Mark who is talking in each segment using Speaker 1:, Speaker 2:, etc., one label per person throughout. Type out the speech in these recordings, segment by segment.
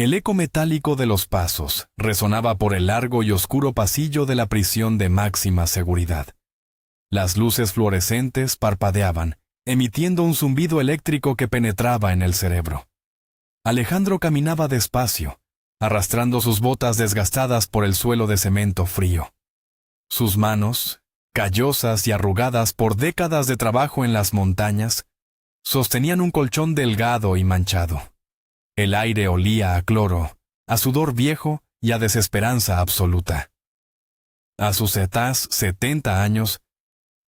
Speaker 1: El eco metálico de los pasos resonaba por el largo y oscuro pasillo de la prisión de máxima seguridad. Las luces fluorescentes parpadeaban, emitiendo un zumbido eléctrico que penetraba en el cerebro. Alejandro caminaba despacio, arrastrando sus botas desgastadas por el suelo de cemento frío. Sus manos, callosas y arrugadas por décadas de trabajo en las montañas, sostenían un colchón delgado y manchado. El aire olía a cloro, a sudor viejo y a desesperanza absoluta. A sus 70 años,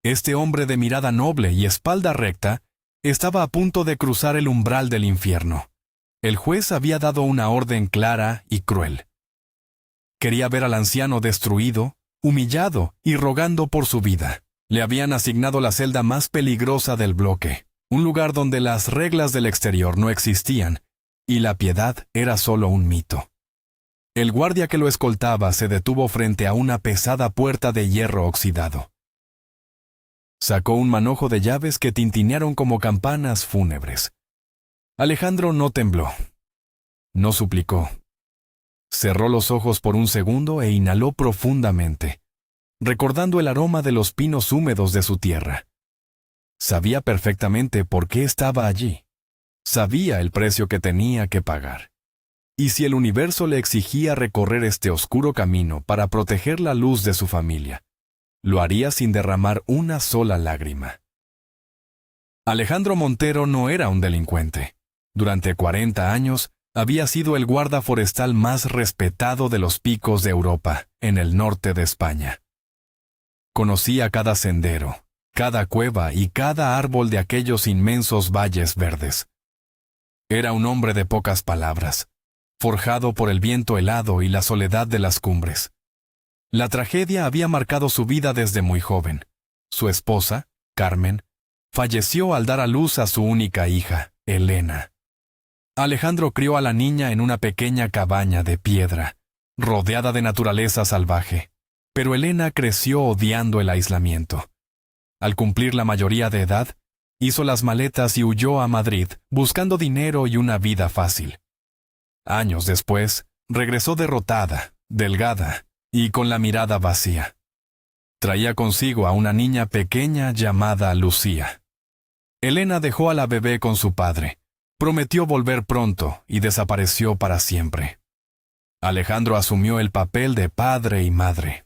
Speaker 1: este hombre de mirada noble y espalda recta estaba a punto de cruzar el umbral del infierno. El juez había dado una orden clara y cruel. Quería ver al anciano destruido, humillado y rogando por su vida. Le habían asignado la celda más peligrosa del bloque, un lugar donde las reglas del exterior no existían, y la piedad era solo un mito. El guardia que lo escoltaba se detuvo frente a una pesada puerta de hierro oxidado. Sacó un manojo de llaves que tintinearon como campanas fúnebres. Alejandro no tembló. No suplicó. Cerró los ojos por un segundo e inhaló profundamente, recordando el aroma de los pinos húmedos de su tierra. Sabía perfectamente por qué estaba allí. Sabía el precio que tenía que pagar. Y si el universo le exigía recorrer este oscuro camino para proteger la luz de su familia, lo haría sin derramar una sola lágrima. Alejandro Montero no era un delincuente. Durante 40 años había sido el guarda forestal más respetado de los picos de Europa, en el norte de España. Conocía cada sendero, cada cueva y cada árbol de aquellos inmensos valles verdes. Era un hombre de pocas palabras, forjado por el viento helado y la soledad de las cumbres. La tragedia había marcado su vida desde muy joven. Su esposa, Carmen, falleció al dar a luz a su única hija, Elena. Alejandro crió a la niña en una pequeña cabaña de piedra, rodeada de naturaleza salvaje, pero Elena creció odiando el aislamiento. Al cumplir la mayoría de edad, hizo las maletas y huyó a Madrid, buscando dinero y una vida fácil. Años después, regresó derrotada, delgada y con la mirada vacía. Traía consigo a una niña pequeña llamada Lucía. Elena dejó a la bebé con su padre, prometió volver pronto y desapareció para siempre. Alejandro asumió el papel de padre y madre.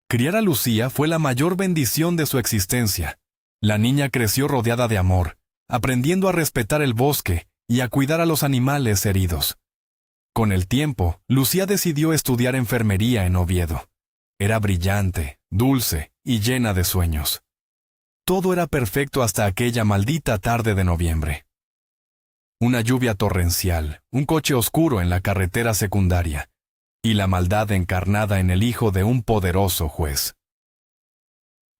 Speaker 1: Criar a Lucía fue la mayor bendición de su existencia. La niña creció rodeada de amor, aprendiendo a respetar el bosque y a cuidar a los animales heridos. Con el tiempo, Lucía decidió estudiar enfermería en Oviedo. Era brillante, dulce y llena de sueños. Todo era perfecto hasta aquella maldita tarde de noviembre. Una lluvia torrencial, un coche oscuro en la carretera secundaria, y la maldad encarnada en el hijo de un poderoso juez.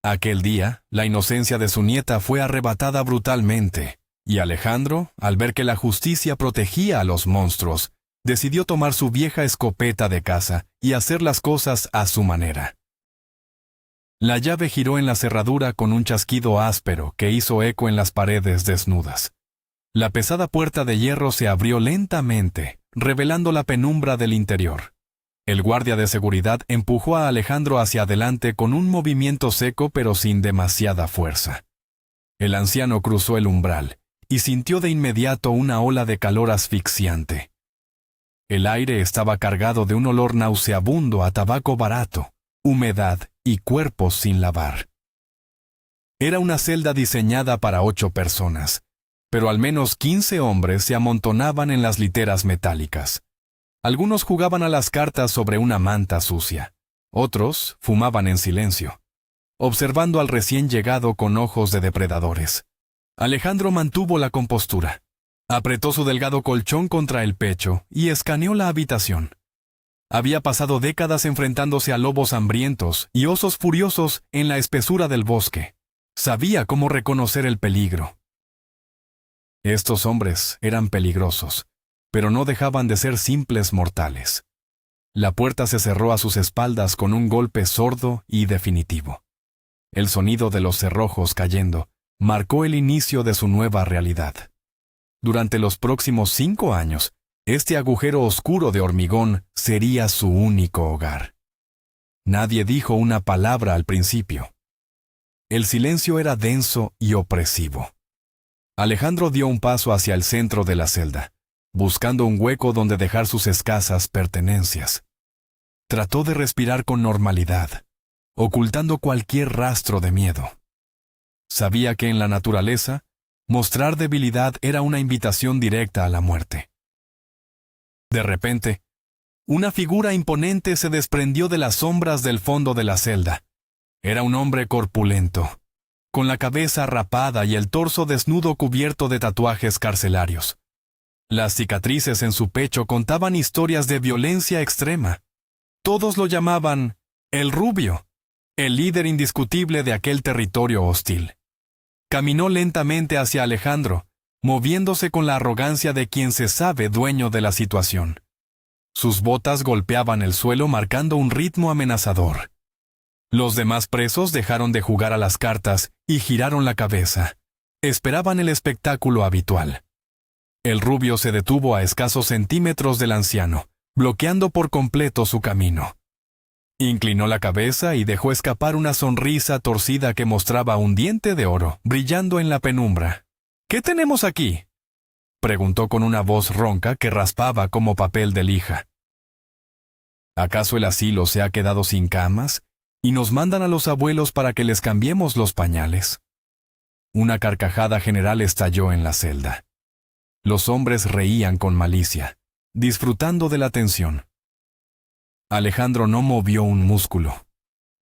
Speaker 1: Aquel día, la inocencia de su nieta fue arrebatada brutalmente, y Alejandro, al ver que la justicia protegía a los monstruos, decidió tomar su vieja escopeta de caza y hacer las cosas a su manera. La llave giró en la cerradura con un chasquido áspero que hizo eco en las paredes desnudas. La pesada puerta de hierro se abrió lentamente, revelando la penumbra del interior. El guardia de seguridad empujó a Alejandro hacia adelante con un movimiento seco pero sin demasiada fuerza. El anciano cruzó el umbral y sintió de inmediato una ola de calor asfixiante. El aire estaba cargado de un olor nauseabundo a tabaco barato, humedad y cuerpos sin lavar. Era una celda diseñada para 8 personas, pero al menos 15 hombres se amontonaban en las literas metálicas. Algunos jugaban a las cartas sobre una manta sucia. Otros fumaban en silencio, observando al recién llegado con ojos de depredadores. Alejandro mantuvo la compostura. Apretó su delgado colchón contra el pecho y escaneó la habitación. Había pasado décadas enfrentándose a lobos hambrientos y osos furiosos en la espesura del bosque. Sabía cómo reconocer el peligro. Estos hombres eran peligrosos, pero no dejaban de ser simples mortales. La puerta se cerró a sus espaldas con un golpe sordo y definitivo. El sonido de los cerrojos cayendo marcó el inicio de su nueva realidad. Durante los próximos 5 años, Este agujero oscuro de hormigón sería su único hogar. Nadie dijo una palabra al principio. El silencio era denso y opresivo. Alejandro dio un paso hacia el centro de la celda, buscando un hueco donde dejar sus escasas pertenencias. Trató de respirar con normalidad, ocultando cualquier rastro de miedo. Sabía que en la naturaleza, mostrar debilidad era una invitación directa a la muerte. De repente, una figura imponente se desprendió de las sombras del fondo de la celda. Era un hombre corpulento, con la cabeza rapada y el torso desnudo cubierto de tatuajes carcelarios. Las cicatrices en su pecho contaban historias de violencia extrema. Todos lo llamaban el Rubio, el líder indiscutible de aquel territorio hostil. Caminó lentamente hacia Alejandro, moviéndose con la arrogancia de quien se sabe dueño de la situación. Sus botas golpeaban el suelo marcando un ritmo amenazador. Los demás presos dejaron de jugar a las cartas y giraron la cabeza. Esperaban el espectáculo habitual. El Rubio se detuvo a escasos centímetros del anciano, bloqueando por completo su camino. Inclinó la cabeza y dejó escapar una sonrisa torcida que mostraba un diente de oro, brillando en la penumbra. «¿Qué tenemos aquí?», preguntó con una voz ronca que raspaba como papel de lija. ¿Acaso el asilo se ha quedado sin camas y nos mandan a los abuelos para que les cambiemos los pañales? Una carcajada general estalló en la celda. Los hombres reían con malicia, disfrutando de la tensión. Alejandro no movió un músculo.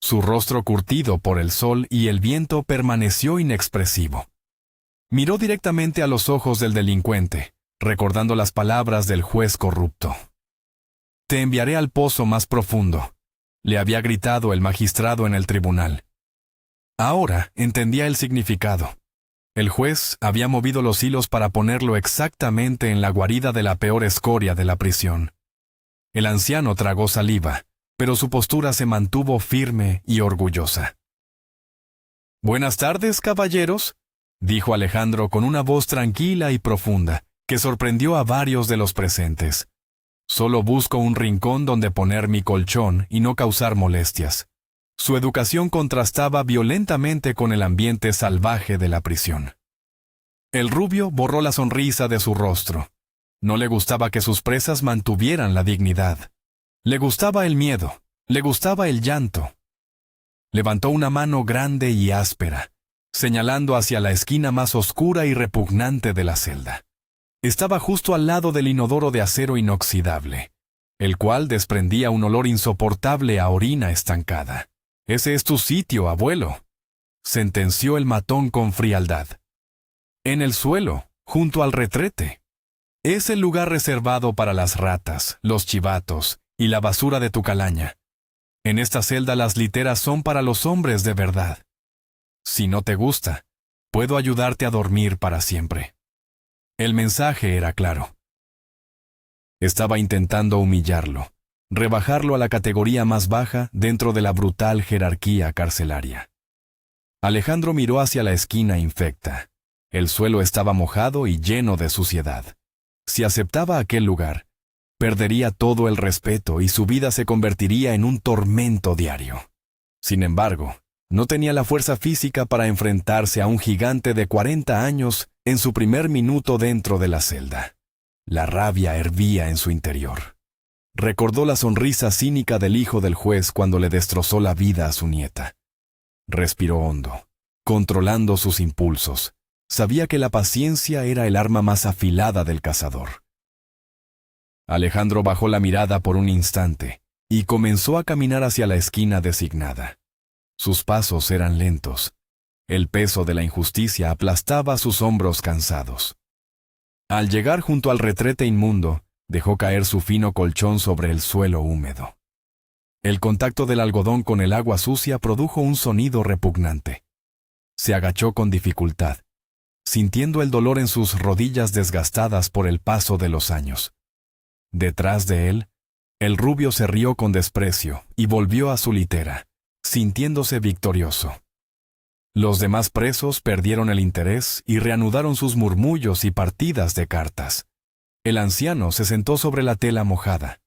Speaker 1: Su rostro curtido por el sol y el viento permaneció inexpresivo. Miró directamente a los ojos del delincuente, recordando las palabras del juez corrupto. «Te enviaré al pozo más profundo», le había gritado el magistrado en el tribunal. Ahora entendía el significado. El juez había movido los hilos para ponerlo exactamente en la guarida de la peor escoria de la prisión. El anciano tragó saliva, pero su postura se mantuvo firme y orgullosa. «Buenas tardes, caballeros», dijo Alejandro con una voz tranquila y profunda, que sorprendió a varios de los presentes. «Solo busco un rincón donde poner mi colchón y no causar molestias». Su educación contrastaba violentamente con el ambiente salvaje de la prisión. El Rubio borró la sonrisa de su rostro. No le gustaba que sus presas mantuvieran la dignidad. Le gustaba el miedo, le gustaba el llanto. Levantó una mano grande y áspera, señalando hacia la esquina más oscura y repugnante de la celda. Estaba justo al lado del inodoro de acero inoxidable, el cual desprendía un olor insoportable a orina estancada. «Ese es tu sitio, abuelo», sentenció el matón con frialdad. «En el suelo, junto al retrete. Es el lugar reservado para las ratas, los chivatos y la basura de tu calaña. En esta celda las literas son para los hombres de verdad. Si no te gusta, puedo ayudarte a dormir para siempre». El mensaje era claro. Estaba intentando humillarlo, rebajarlo a la categoría más baja dentro de la brutal jerarquía carcelaria. Alejandro miró hacia la esquina infecta. El suelo estaba mojado y lleno de suciedad. Si aceptaba aquel lugar, perdería todo el respeto y su vida se convertiría en un tormento diario. Sin embargo, no tenía la fuerza física para enfrentarse a un gigante de 40 años en su primer minuto dentro de la celda. La rabia hervía en su interior. Recordó la sonrisa cínica del hijo del juez cuando le destrozó la vida a su nieta. Respiró hondo, controlando sus impulsos. Sabía que la paciencia era el arma más afilada del cazador. Alejandro bajó la mirada por un instante y comenzó a caminar hacia la esquina designada. Sus pasos eran lentos. El peso de la injusticia aplastaba sus hombros cansados. Al llegar junto al retrete inmundo, dejó caer su fino colchón sobre el suelo húmedo. El contacto del algodón con el agua sucia produjo un sonido repugnante. Se agachó con dificultad, sintiendo el dolor en sus rodillas desgastadas por el paso de los años. Detrás de él, el Rubio se rió con desprecio y volvió a su litera, sintiéndose victorioso. Los demás presos perdieron el interés y reanudaron sus murmullos y partidas de cartas. El anciano se sentó sobre la tela mojada.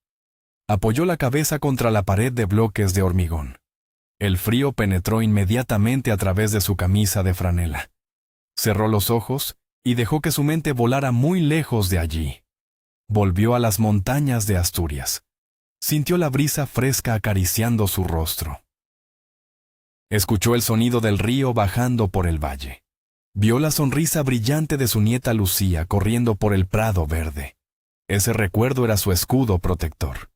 Speaker 1: Apoyó la cabeza contra la pared de bloques de hormigón. El frío penetró inmediatamente a través de su camisa de franela. Cerró los ojos y dejó que su mente volara muy lejos de allí. Volvió a las montañas de Asturias. Sintió la brisa fresca acariciando su rostro. Escuchó el sonido del río bajando por el valle. Vio la sonrisa brillante de su nieta Lucía corriendo por el prado verde. Ese recuerdo era su escudo protector.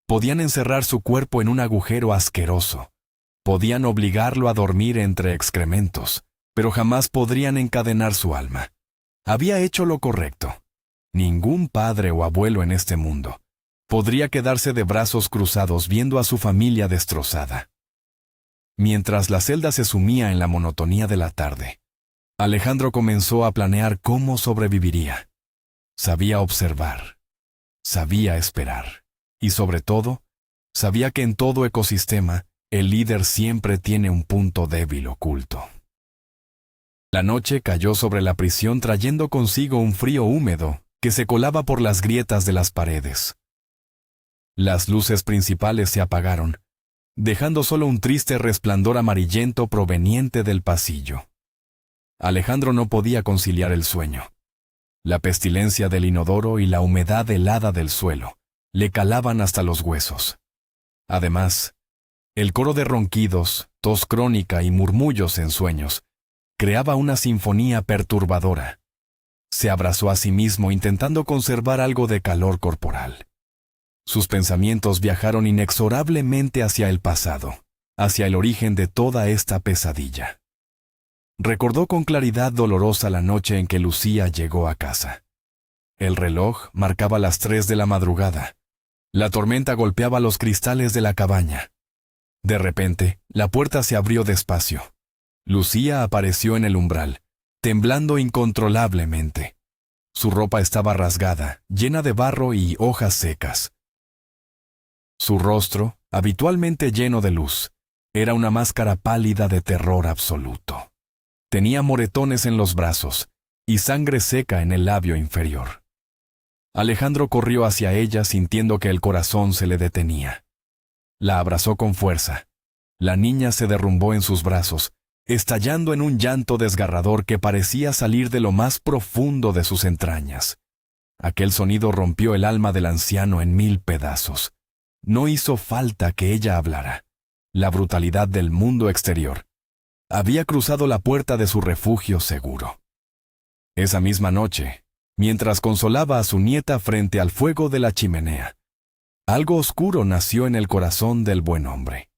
Speaker 1: Podían encerrar su cuerpo en un agujero asqueroso. Podían obligarlo a dormir entre excrementos, pero jamás podrían encadenar su alma. Había hecho lo correcto. Ningún padre o abuelo en este mundo podría quedarse de brazos cruzados viendo a su familia destrozada. Mientras la celda se sumía en la monotonía de la tarde, Alejandro comenzó a planear cómo sobreviviría. Sabía observar, sabía esperar, y sobre todo, sabía que en todo ecosistema, el líder siempre tiene un punto débil oculto. La noche cayó sobre la prisión trayendo consigo un frío húmedo que se colaba por las grietas de las paredes. Las luces principales se apagaron, dejando solo un triste resplandor amarillento proveniente del pasillo. Alejandro no podía conciliar el sueño. La pestilencia del inodoro y la humedad helada del suelo le calaban hasta los huesos. Además, el coro de ronquidos, tos crónica y murmullos en sueños creaba una sinfonía perturbadora. Se abrazó a sí mismo intentando conservar algo de calor corporal. Sus pensamientos viajaron inexorablemente hacia el pasado, hacia el origen de toda esta pesadilla. Recordó con claridad dolorosa la noche en que Lucía llegó a casa. El reloj marcaba las 3 de la madrugada. La tormenta golpeaba los cristales de la cabaña. De repente, la puerta se abrió despacio. Lucía apareció en el umbral, temblando incontrolablemente. Su ropa estaba rasgada, llena de barro y hojas secas. Su rostro, habitualmente lleno de luz, era una máscara pálida de terror absoluto. Tenía moretones en los brazos y sangre seca en el labio inferior. Alejandro corrió hacia ella sintiendo que el corazón se le detenía. La abrazó con fuerza. La niña se derrumbó en sus brazos, estallando en un llanto desgarrador que parecía salir de lo más profundo de sus entrañas. Aquel sonido rompió el alma del anciano en 1000 pedazos. No hizo falta que ella hablara. La brutalidad del mundo exterior había cruzado la puerta de su refugio seguro. Esa misma noche, mientras consolaba a su nieta frente al fuego de la chimenea, algo oscuro nació en el corazón del buen hombre.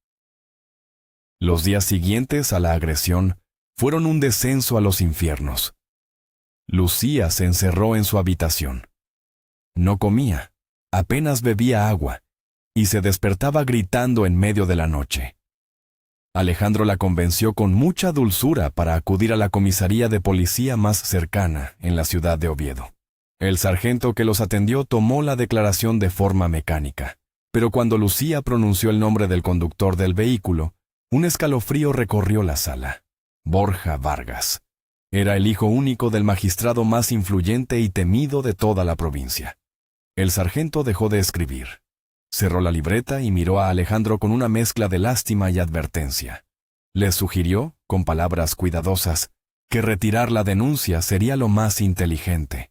Speaker 1: Los días siguientes a la agresión fueron un descenso a los infiernos. Lucía se encerró en su habitación. No comía, apenas bebía agua, y se despertaba gritando en medio de la noche. Alejandro la convenció con mucha dulzura para acudir a la comisaría de policía más cercana en la ciudad de Oviedo. El sargento que los atendió tomó la declaración de forma mecánica, pero cuando Lucía pronunció el nombre del conductor del vehículo, un escalofrío recorrió la sala. Borja Vargas. Era el hijo único del magistrado más influyente y temido de toda la provincia. El sargento dejó de escribir. Cerró la libreta y miró a Alejandro con una mezcla de lástima y advertencia. Le sugirió, con palabras cuidadosas, que retirar la denuncia sería lo más inteligente.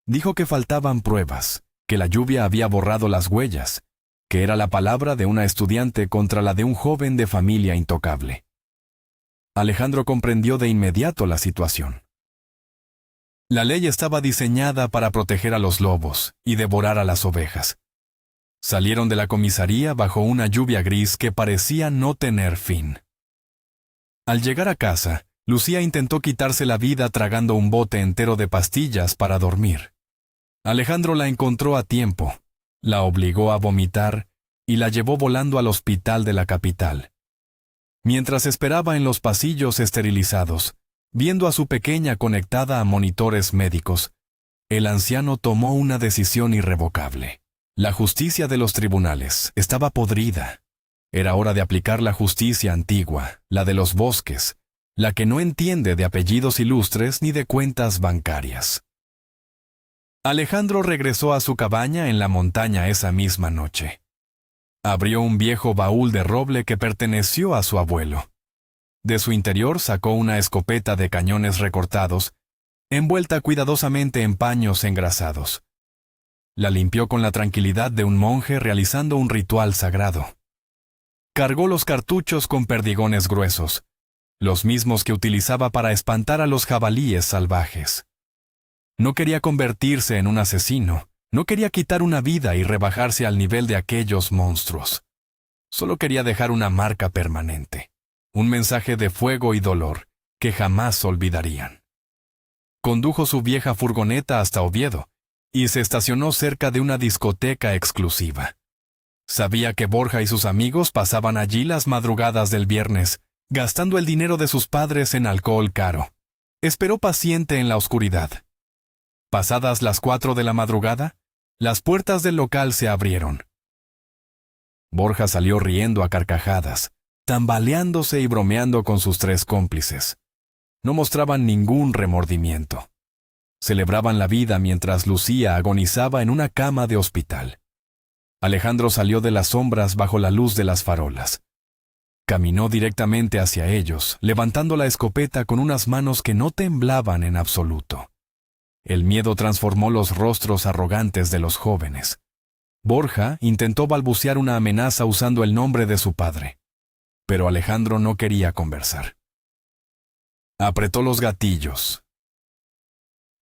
Speaker 1: Dijo que faltaban pruebas, que la lluvia había borrado las huellas, que era la palabra de una estudiante contra la de un joven de familia intocable. Alejandro comprendió de inmediato la situación. La ley estaba diseñada para proteger a los lobos y devorar a las ovejas. Salieron de la comisaría bajo una lluvia gris que parecía no tener fin. Al llegar a casa, Lucía intentó quitarse la vida tragando un bote entero de pastillas para dormir. Alejandro la encontró a tiempo, la obligó a vomitar y la llevó volando al hospital de la capital. Mientras esperaba en los pasillos esterilizados, viendo a su pequeña conectada a monitores médicos, el anciano tomó una decisión irrevocable. La justicia de los tribunales estaba podrida. Era hora de aplicar la justicia antigua, la de los bosques, la que no entiende de apellidos ilustres ni de cuentas bancarias. Alejandro regresó a su cabaña en la montaña esa misma noche. Abrió un viejo baúl de roble que perteneció a su abuelo. De su interior sacó una escopeta de cañones recortados, envuelta cuidadosamente en paños engrasados. La limpió con la tranquilidad de un monje realizando un ritual sagrado. Cargó los cartuchos con perdigones gruesos, los mismos que utilizaba para espantar a los jabalíes salvajes. No quería convertirse en un asesino, no quería quitar una vida y rebajarse al nivel de aquellos monstruos. Solo quería dejar una marca permanente, un mensaje de fuego y dolor que jamás olvidarían. Condujo su vieja furgoneta hasta Oviedo y se estacionó cerca de una discoteca exclusiva. Sabía que Borja y sus amigos pasaban allí las madrugadas del viernes, gastando el dinero de sus padres en alcohol caro. Esperó paciente en la oscuridad. Pasadas las 4 de la madrugada, las puertas del local se abrieron. Borja salió riendo a carcajadas, tambaleándose y bromeando con sus 3 cómplices. No mostraban ningún remordimiento. Celebraban la vida mientras Lucía agonizaba en una cama de hospital. Alejandro salió de las sombras bajo la luz de las farolas. Caminó directamente hacia ellos, levantando la escopeta con unas manos que no temblaban en absoluto. El miedo transformó los rostros arrogantes de los jóvenes. Borja intentó balbucear una amenaza usando el nombre de su padre, pero Alejandro no quería conversar. Apretó los gatillos.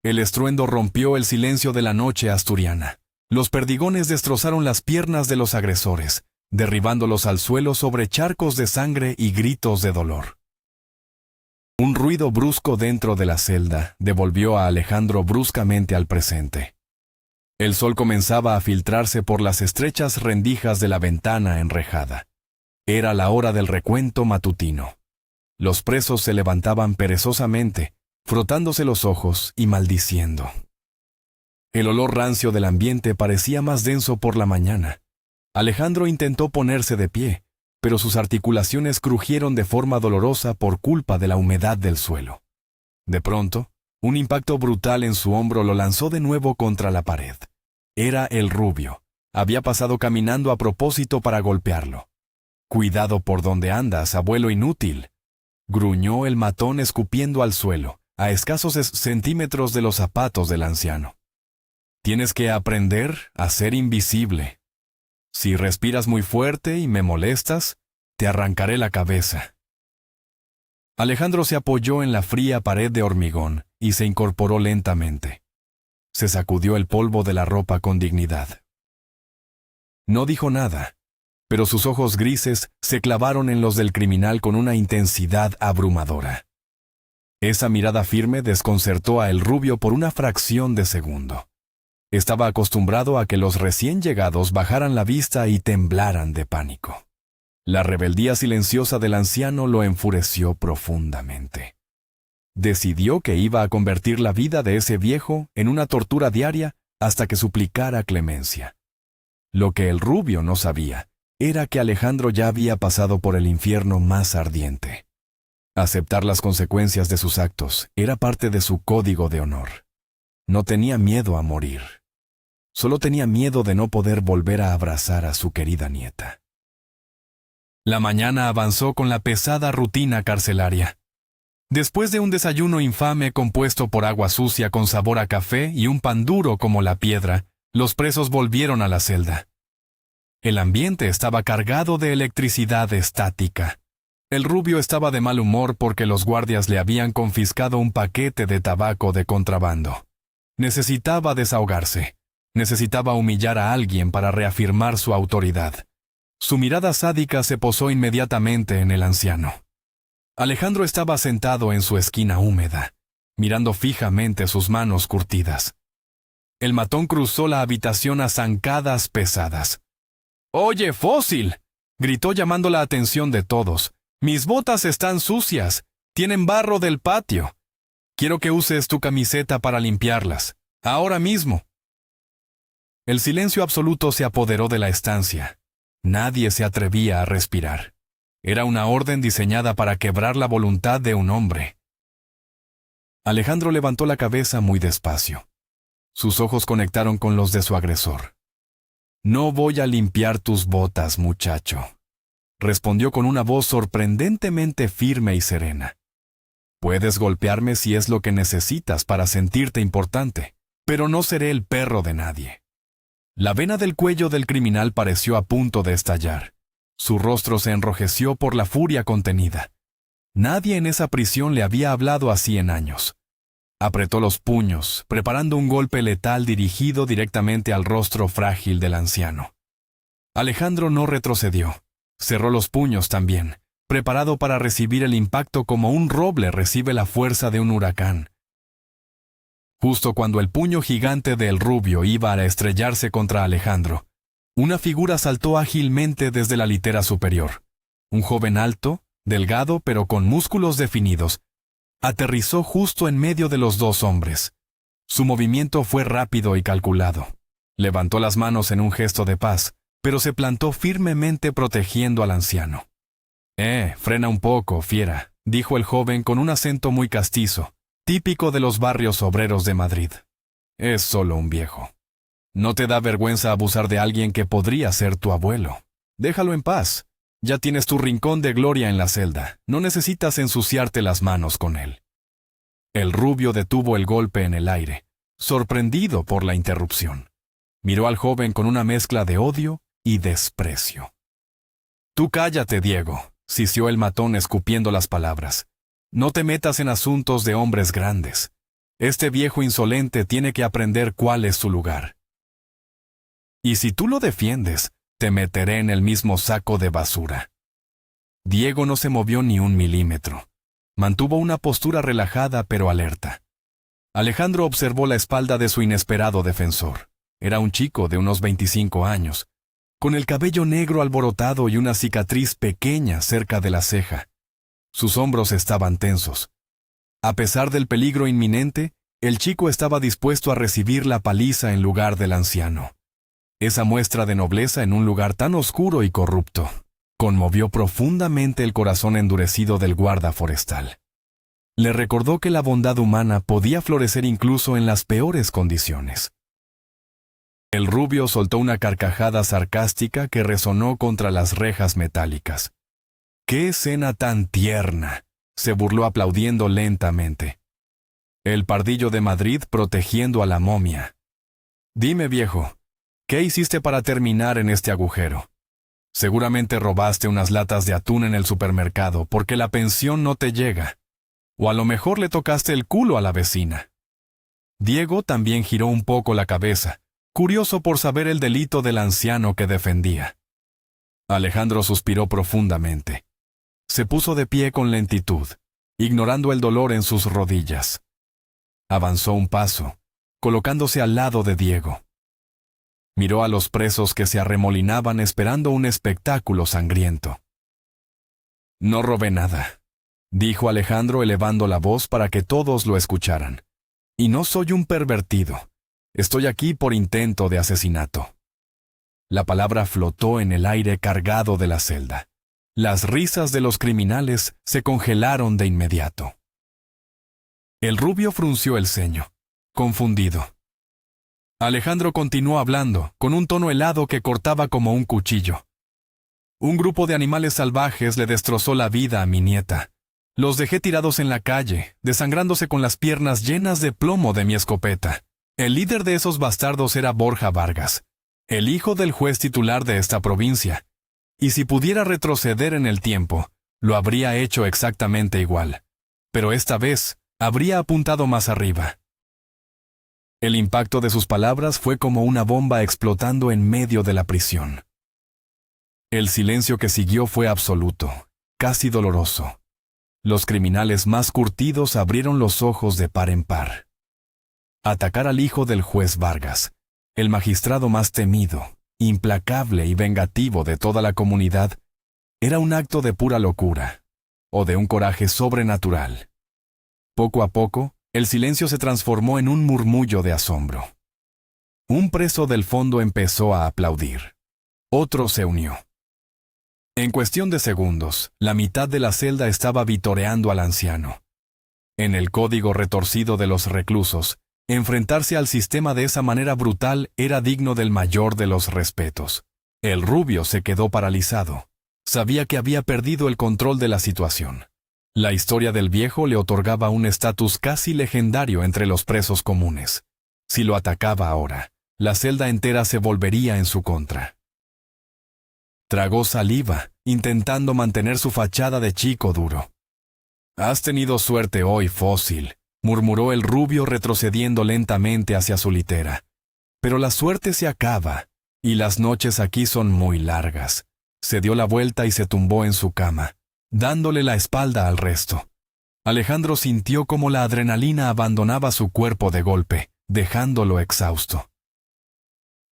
Speaker 1: El estruendo rompió el silencio de la noche asturiana. Los perdigones destrozaron las piernas de los agresores, derribándolos al suelo sobre charcos de sangre y gritos de dolor. Un ruido brusco dentro de la celda devolvió a Alejandro bruscamente al presente. El sol comenzaba a filtrarse por las estrechas rendijas de la ventana enrejada. Era la hora del recuento matutino. Los presos se levantaban perezosamente, frotándose los ojos y maldiciendo. El olor rancio del ambiente parecía más denso por la mañana. Alejandro intentó ponerse de pie, pero sus articulaciones crujieron de forma dolorosa por culpa de la humedad del suelo. De pronto, un impacto brutal en su hombro lo lanzó de nuevo contra la pared. Era el Rubio. Había pasado caminando a propósito para golpearlo. «Cuidado por donde andas, abuelo inútil», gruñó el matón escupiendo al suelo, a escasos centímetros de los zapatos del anciano. «Tienes que aprender a ser invisible. Si respiras muy fuerte y me molestas, te arrancaré la cabeza». Alejandro se apoyó en la fría pared de hormigón y se incorporó lentamente. Se sacudió el polvo de la ropa con dignidad. No dijo nada, pero sus ojos grises se clavaron en los del criminal con una intensidad abrumadora. Esa mirada firme desconcertó a el Rubio por una fracción de segundo. Estaba acostumbrado a que los recién llegados bajaran la vista y temblaran de pánico. La rebeldía silenciosa del anciano lo enfureció profundamente. Decidió que iba a convertir la vida de ese viejo en una tortura diaria hasta que suplicara clemencia. Lo que el Rubio no sabía era que Alejandro ya había pasado por el infierno más ardiente. Aceptar las consecuencias de sus actos era parte de su código de honor. No tenía miedo a morir. Solo tenía miedo de no poder volver a abrazar a su querida nieta. La mañana avanzó con la pesada rutina carcelaria. Después de un desayuno infame compuesto por agua sucia con sabor a café y un pan duro como la piedra, los presos volvieron a la celda. El ambiente estaba cargado de electricidad estática. El Rubio estaba de mal humor porque los guardias le habían confiscado un paquete de tabaco de contrabando. Necesitaba desahogarse. Necesitaba humillar a alguien para reafirmar su autoridad. Su mirada sádica se posó inmediatamente en el anciano. Alejandro estaba sentado en su esquina húmeda, mirando fijamente sus manos curtidas. El matón cruzó la habitación a zancadas pesadas. «¡Oye, fósil!», gritó llamando la atención de todos. «Mis botas están sucias. Tienen barro del patio. Quiero que uses tu camiseta para limpiarlas. Ahora mismo». El silencio absoluto se apoderó de la estancia. Nadie se atrevía a respirar. Era una orden diseñada para quebrar la voluntad de un hombre. Alejandro levantó la cabeza muy despacio. Sus ojos conectaron con los de su agresor. «No voy a limpiar tus botas, muchacho», respondió con una voz sorprendentemente firme y serena. «Puedes golpearme si es lo que necesitas para sentirte importante, pero no seré el perro de nadie». La vena del cuello del criminal pareció a punto de estallar. Su rostro se enrojeció por la furia contenida. Nadie en esa prisión le había hablado así en años. Apretó los puños, preparando un golpe letal dirigido directamente al rostro frágil del anciano. Alejandro no retrocedió. Cerró los puños también, preparado para recibir el impacto como un roble recibe la fuerza de un huracán. Justo cuando el puño gigante del rubio iba a estrellarse contra Alejandro, una figura saltó ágilmente desde la litera superior. Un joven alto, delgado pero con músculos definidos, aterrizó justo en medio de los dos hombres. Su movimiento fue rápido y calculado. Levantó las manos en un gesto de paz, pero se plantó firmemente protegiendo al anciano. Frena un poco, fiera», dijo el joven con un acento muy castizo, típico de los barrios obreros de Madrid. «Es solo un viejo. ¿No te da vergüenza abusar de alguien que podría ser tu abuelo? Déjalo en paz. Ya tienes tu rincón de gloria en la celda. No necesitas ensuciarte las manos con él». El rubio detuvo el golpe en el aire, sorprendido por la interrupción. Miró al joven con una mezcla de odio y desprecio. «Tú cállate, Diego», sisió el matón escupiendo las palabras. «No te metas en asuntos de hombres grandes. Este viejo insolente tiene que aprender cuál es su lugar. Y si tú lo defiendes, te meteré en el mismo saco de basura». Diego no se movió ni un milímetro. Mantuvo una postura relajada pero alerta. Alejandro observó la espalda de su inesperado defensor. Era un chico de unos 25 años, con el cabello negro alborotado y una cicatriz pequeña cerca de la ceja. Sus hombros estaban tensos. A pesar del peligro inminente, el chico estaba dispuesto a recibir la paliza en lugar del anciano. Esa muestra de nobleza en un lugar tan oscuro y corrupto conmovió profundamente el corazón endurecido del guarda forestal. Le recordó que la bondad humana podía florecer incluso en las peores condiciones. El rubio soltó una carcajada sarcástica que resonó contra las rejas metálicas. «¡Qué escena tan tierna!», se burló aplaudiendo lentamente. El pardillo de Madrid protegiendo a la momia. «Dime, viejo, ¿qué hiciste para terminar en este agujero? Seguramente robaste unas latas de atún en el supermercado porque la pensión no te llega. O a lo mejor le tocaste el culo a la vecina». Diego también giró un poco la cabeza, curioso por saber el delito del anciano que defendía. Alejandro suspiró profundamente. Se puso de pie con lentitud, ignorando el dolor en sus rodillas. Avanzó un paso, colocándose al lado de Diego. Miró a los presos que se arremolinaban esperando un espectáculo sangriento. «No robé nada», dijo Alejandro elevando la voz para que todos lo escucharan. «Y no soy un pervertido. Estoy aquí por intento de asesinato». La palabra flotó en el aire cargado de la celda. Las risas de los criminales se congelaron de inmediato. El rubio frunció el ceño, confundido. Alejandro continuó hablando, con un tono helado que cortaba como un cuchillo. «Un grupo de animales salvajes le destrozó la vida a mi nieta. Los dejé tirados en la calle, desangrándose con las piernas llenas de plomo de mi escopeta. El líder de esos bastardos era Borja Vargas, el hijo del juez titular de esta provincia. Y si pudiera retroceder en el tiempo, lo habría hecho exactamente igual. Pero esta vez, habría apuntado más arriba». El impacto de sus palabras fue como una bomba explotando en medio de la prisión. El silencio que siguió fue absoluto, casi doloroso. Los criminales más curtidos abrieron los ojos de par en par. Atacar al hijo del juez Vargas, el magistrado más temido, implacable y vengativo de toda la comunidad, era un acto de pura locura, o de un coraje sobrenatural. Poco a poco, el silencio se transformó en un murmullo de asombro. Un preso del fondo empezó a aplaudir. Otro se unió. En cuestión de segundos, la mitad de la celda estaba vitoreando al anciano. En el código retorcido de los reclusos, Enfrentarse al sistema de esa manera brutal era digno del mayor de los respetos. El rubio se quedó paralizado. Sabía que había perdido el control de la situación. La historia del viejo le otorgaba un estatus casi legendario entre los presos comunes. Si lo atacaba ahora, la celda entera se volvería en su contra. Tragó saliva, intentando mantener su fachada de chico duro. «Has tenido suerte hoy, fósil», murmuró el rubio retrocediendo lentamente hacia su litera. «Pero la suerte se acaba, y las noches aquí son muy largas». Se dio la vuelta y se tumbó en su cama, dándole la espalda al resto. Alejandro sintió cómo la adrenalina abandonaba su cuerpo de golpe, dejándolo exhausto.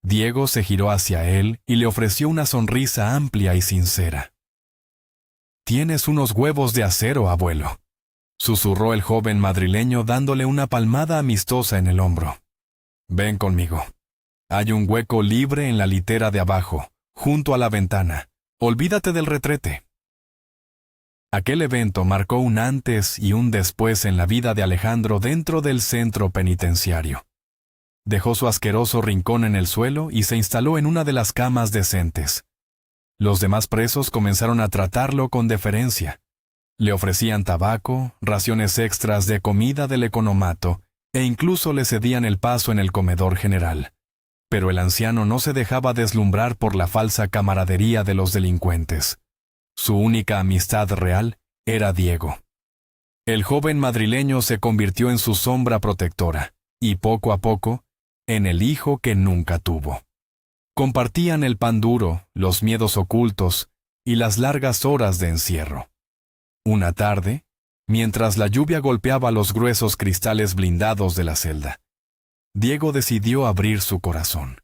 Speaker 1: Diego se giró hacia él y le ofreció una sonrisa amplia y sincera. «Tienes unos huevos de acero, abuelo», susurró el joven madrileño dándole una palmada amistosa en el hombro. «Ven conmigo. Hay un hueco libre en la litera de abajo, junto a la ventana. Olvídate del retrete». Aquel evento marcó un antes y un después en la vida de Alejandro dentro del centro penitenciario. Dejó su asqueroso rincón en el suelo y se instaló en una de las camas decentes. Los demás presos comenzaron a tratarlo con deferencia. Le ofrecían tabaco, raciones extras de comida del economato e incluso le cedían el paso en el comedor general. Pero el anciano no se dejaba deslumbrar por la falsa camaradería de los delincuentes. Su única amistad real era Diego. El joven madrileño se convirtió en su sombra protectora, y poco a poco, en el hijo que nunca tuvo. Compartían el pan duro, los miedos ocultos y las largas horas de encierro. Una tarde, mientras la lluvia golpeaba los gruesos cristales blindados de la celda, Diego decidió abrir su corazón.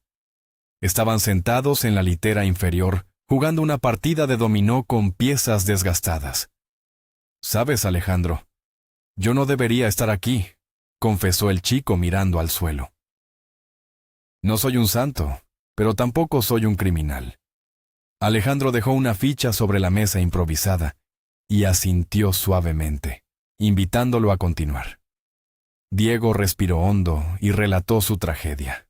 Speaker 1: Estaban sentados en la litera inferior, jugando una partida de dominó con piezas desgastadas. «Sabes, Alejandro, yo no debería estar aquí», confesó el chico mirando al suelo. «No soy un santo, pero tampoco soy un criminal». Alejandro dejó una ficha sobre la mesa improvisada y asintió suavemente, invitándolo a continuar. Diego respiró hondo y relató su tragedia.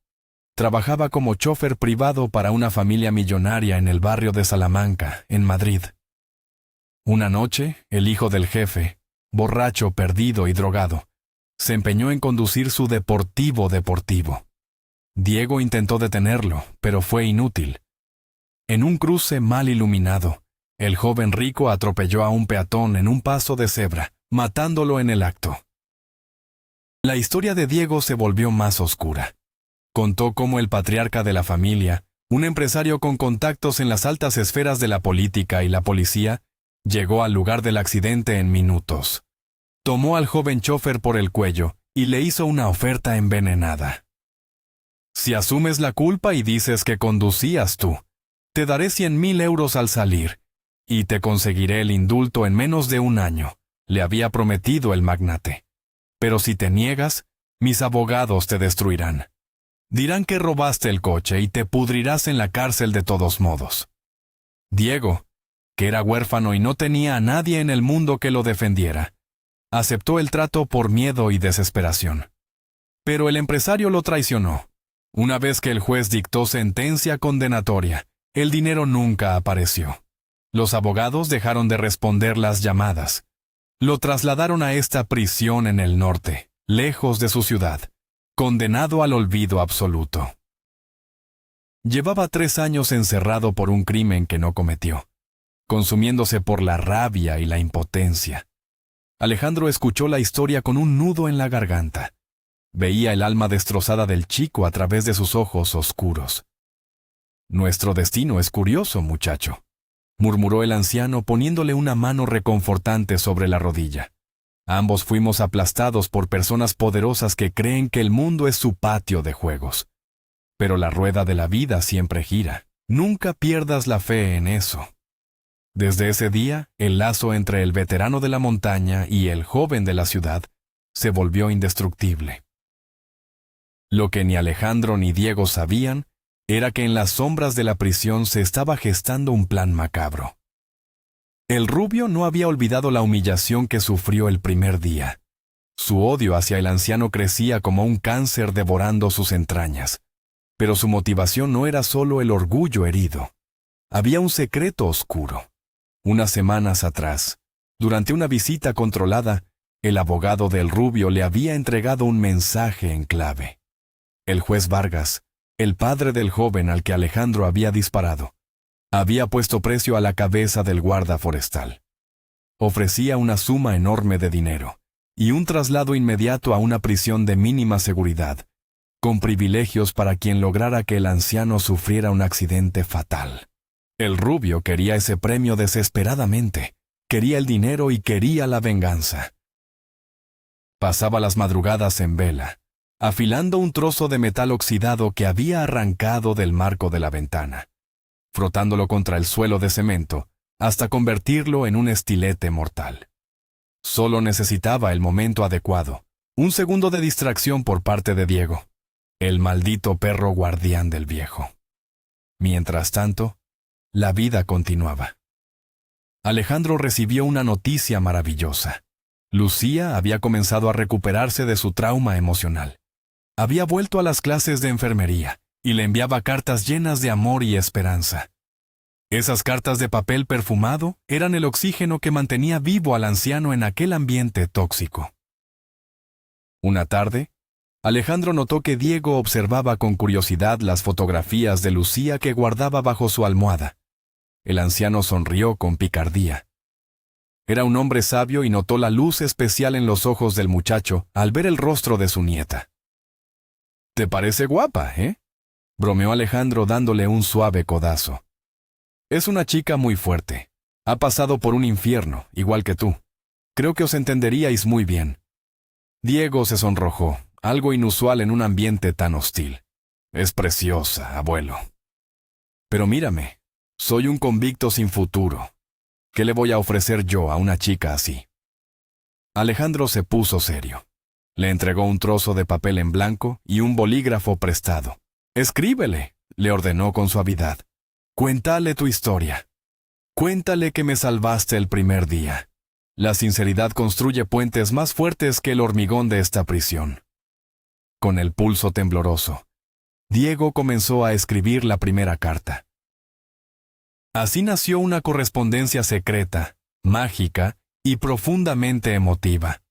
Speaker 1: Trabajaba como chofer privado para una familia millonaria en el barrio de Salamanca, en Madrid. Una noche, el hijo del jefe, borracho, perdido y drogado, se empeñó en conducir su deportivo. Diego intentó detenerlo, pero fue inútil. En un cruce mal iluminado, el joven rico atropelló a un peatón en un paso de cebra, matándolo en el acto. La historia de Diego se volvió más oscura. Contó cómo el patriarca de la familia, un empresario con contactos en las altas esferas de la política y la policía, llegó al lugar del accidente en minutos. Tomó al joven chofer por el cuello y le hizo una oferta envenenada. «Si asumes la culpa y dices que conducías tú, te daré 100.000 euros al salir, y te conseguiré el indulto en menos de un año», le había prometido el magnate. «Pero si te niegas, mis abogados te destruirán. Dirán que robaste el coche y te pudrirás en la cárcel de todos modos». Diego, que era huérfano y no tenía a nadie en el mundo que lo defendiera, aceptó el trato por miedo y desesperación. Pero el empresario lo traicionó. Una vez que el juez dictó sentencia condenatoria, el dinero nunca apareció. Los abogados dejaron de responder las llamadas. Lo trasladaron a esta prisión en el norte, lejos de su ciudad, condenado al olvido absoluto. Llevaba 3 años encerrado por un crimen que no cometió, consumiéndose por la rabia y la impotencia. Alejandro escuchó la historia con un nudo en la garganta. Veía el alma destrozada del chico a través de sus ojos oscuros. «Nuestro destino es curioso, muchacho», murmuró el anciano poniéndole una mano reconfortante sobre la rodilla. «Ambos fuimos aplastados por personas poderosas que creen que el mundo es su patio de juegos. Pero la rueda de la vida siempre gira. Nunca pierdas la fe en eso». Desde ese día, el lazo entre el veterano de la montaña y el joven de la ciudad se volvió indestructible. Lo que ni Alejandro ni Diego sabían era que en las sombras de la prisión se estaba gestando un plan macabro. El rubio no había olvidado la humillación que sufrió el primer día. Su odio hacia el anciano crecía como un cáncer devorando sus entrañas. Pero su motivación no era solo el orgullo herido. Había un secreto oscuro. Unas semanas atrás, durante una visita controlada, el abogado del rubio le había entregado un mensaje en clave. El juez Vargas, el padre del joven al que Alejandro había disparado, había puesto precio a la cabeza del guarda forestal. Ofrecía una suma enorme de dinero y un traslado inmediato a una prisión de mínima seguridad, con privilegios para quien lograra que el anciano sufriera un accidente fatal. El rubio quería ese premio desesperadamente, quería el dinero y quería la venganza. Pasaba las madrugadas en vela, afilando un trozo de metal oxidado que había arrancado del marco de la ventana, frotándolo contra el suelo de cemento, hasta convertirlo en un estilete mortal. Solo necesitaba el momento adecuado, un segundo de distracción por parte de Diego, el maldito perro guardián del viejo. Mientras tanto, la vida continuaba. Alejandro recibió una noticia maravillosa. Lucía había comenzado a recuperarse de su trauma emocional. Había vuelto a las clases de enfermería y le enviaba cartas llenas de amor y esperanza. Esas cartas de papel perfumado eran el oxígeno que mantenía vivo al anciano en aquel ambiente tóxico. Una tarde, Alejandro notó que Diego observaba con curiosidad las fotografías de Lucía que guardaba bajo su almohada. El anciano sonrió con picardía. Era un hombre sabio y notó la luz especial en los ojos del muchacho al ver el rostro de su nieta. «¿Te parece guapa, bromeó Alejandro dándole un suave codazo. «Es una chica muy fuerte. Ha pasado por un infierno, igual que tú. Creo que os entenderíais muy bien». Diego se sonrojó, algo inusual en un ambiente tan hostil. «Es preciosa, abuelo. Pero mírame, soy un convicto sin futuro. ¿Qué le voy a ofrecer yo a una chica así?» Alejandro se puso serio. Le entregó un trozo de papel en blanco y un bolígrafo prestado. «Escríbele», le ordenó con suavidad. «Cuéntale tu historia. Cuéntale que me salvaste el primer día. La sinceridad construye puentes más fuertes que el hormigón de esta prisión». Con el pulso tembloroso, Diego comenzó a escribir la primera carta. Así nació una correspondencia secreta, mágica y profundamente emotiva.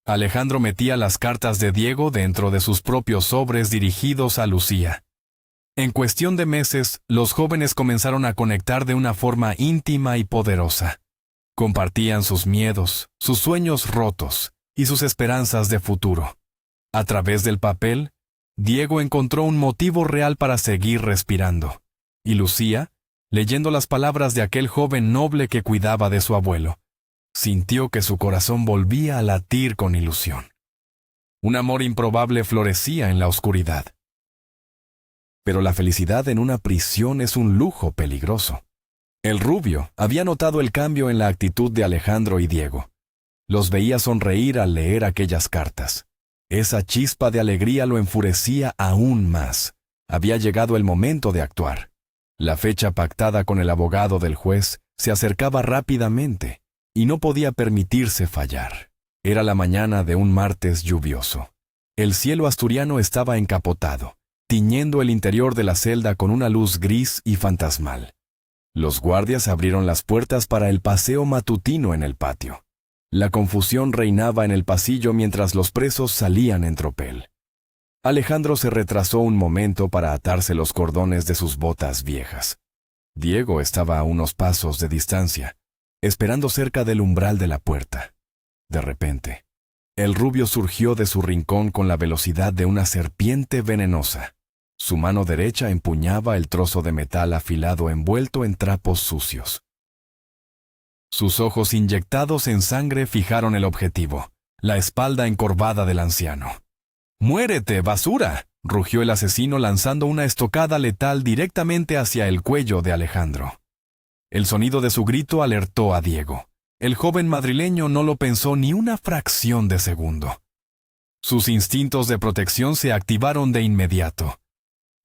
Speaker 1: Alejandro metía las cartas de Diego dentro de sus propios sobres dirigidos a Lucía. En cuestión de meses, los jóvenes comenzaron a conectar de una forma íntima y poderosa. Compartían sus miedos, sus sueños rotos y sus esperanzas de futuro. A través del papel, Diego encontró un motivo real para seguir respirando. Y Lucía, leyendo las palabras de aquel joven noble que cuidaba de su abuelo, sintió que su corazón volvía a latir con ilusión. Un amor improbable florecía en la oscuridad. Pero la felicidad en una prisión es un lujo peligroso. El rubio había notado el cambio en la actitud de Alejandro y Diego. Los veía sonreír al leer aquellas cartas. Esa chispa de alegría lo enfurecía aún más. Había llegado el momento de actuar. La fecha pactada con el abogado del juez se acercaba rápidamente y no podía permitirse fallar. Era la mañana de un martes lluvioso. El cielo asturiano estaba encapotado, tiñendo el interior de la celda con una luz gris y fantasmal. Los guardias abrieron las puertas para el paseo matutino en el patio. La confusión reinaba en el pasillo mientras los presos salían en tropel. Alejandro se retrasó un momento para atarse los cordones de sus botas viejas. Diego estaba a unos pasos de distancia, esperando cerca del umbral de la puerta. De repente, el rubio surgió de su rincón con la velocidad de una serpiente venenosa. Su mano derecha empuñaba el trozo de metal afilado envuelto en trapos sucios. Sus ojos inyectados en sangre fijaron el objetivo, la espalda encorvada del anciano. «¡Muérete, basura!», rugió el asesino lanzando una estocada letal directamente hacia el cuello de Alejandro. El sonido de su grito alertó a Diego. El joven madrileño no lo pensó ni una fracción de segundo. Sus instintos de protección se activaron de inmediato.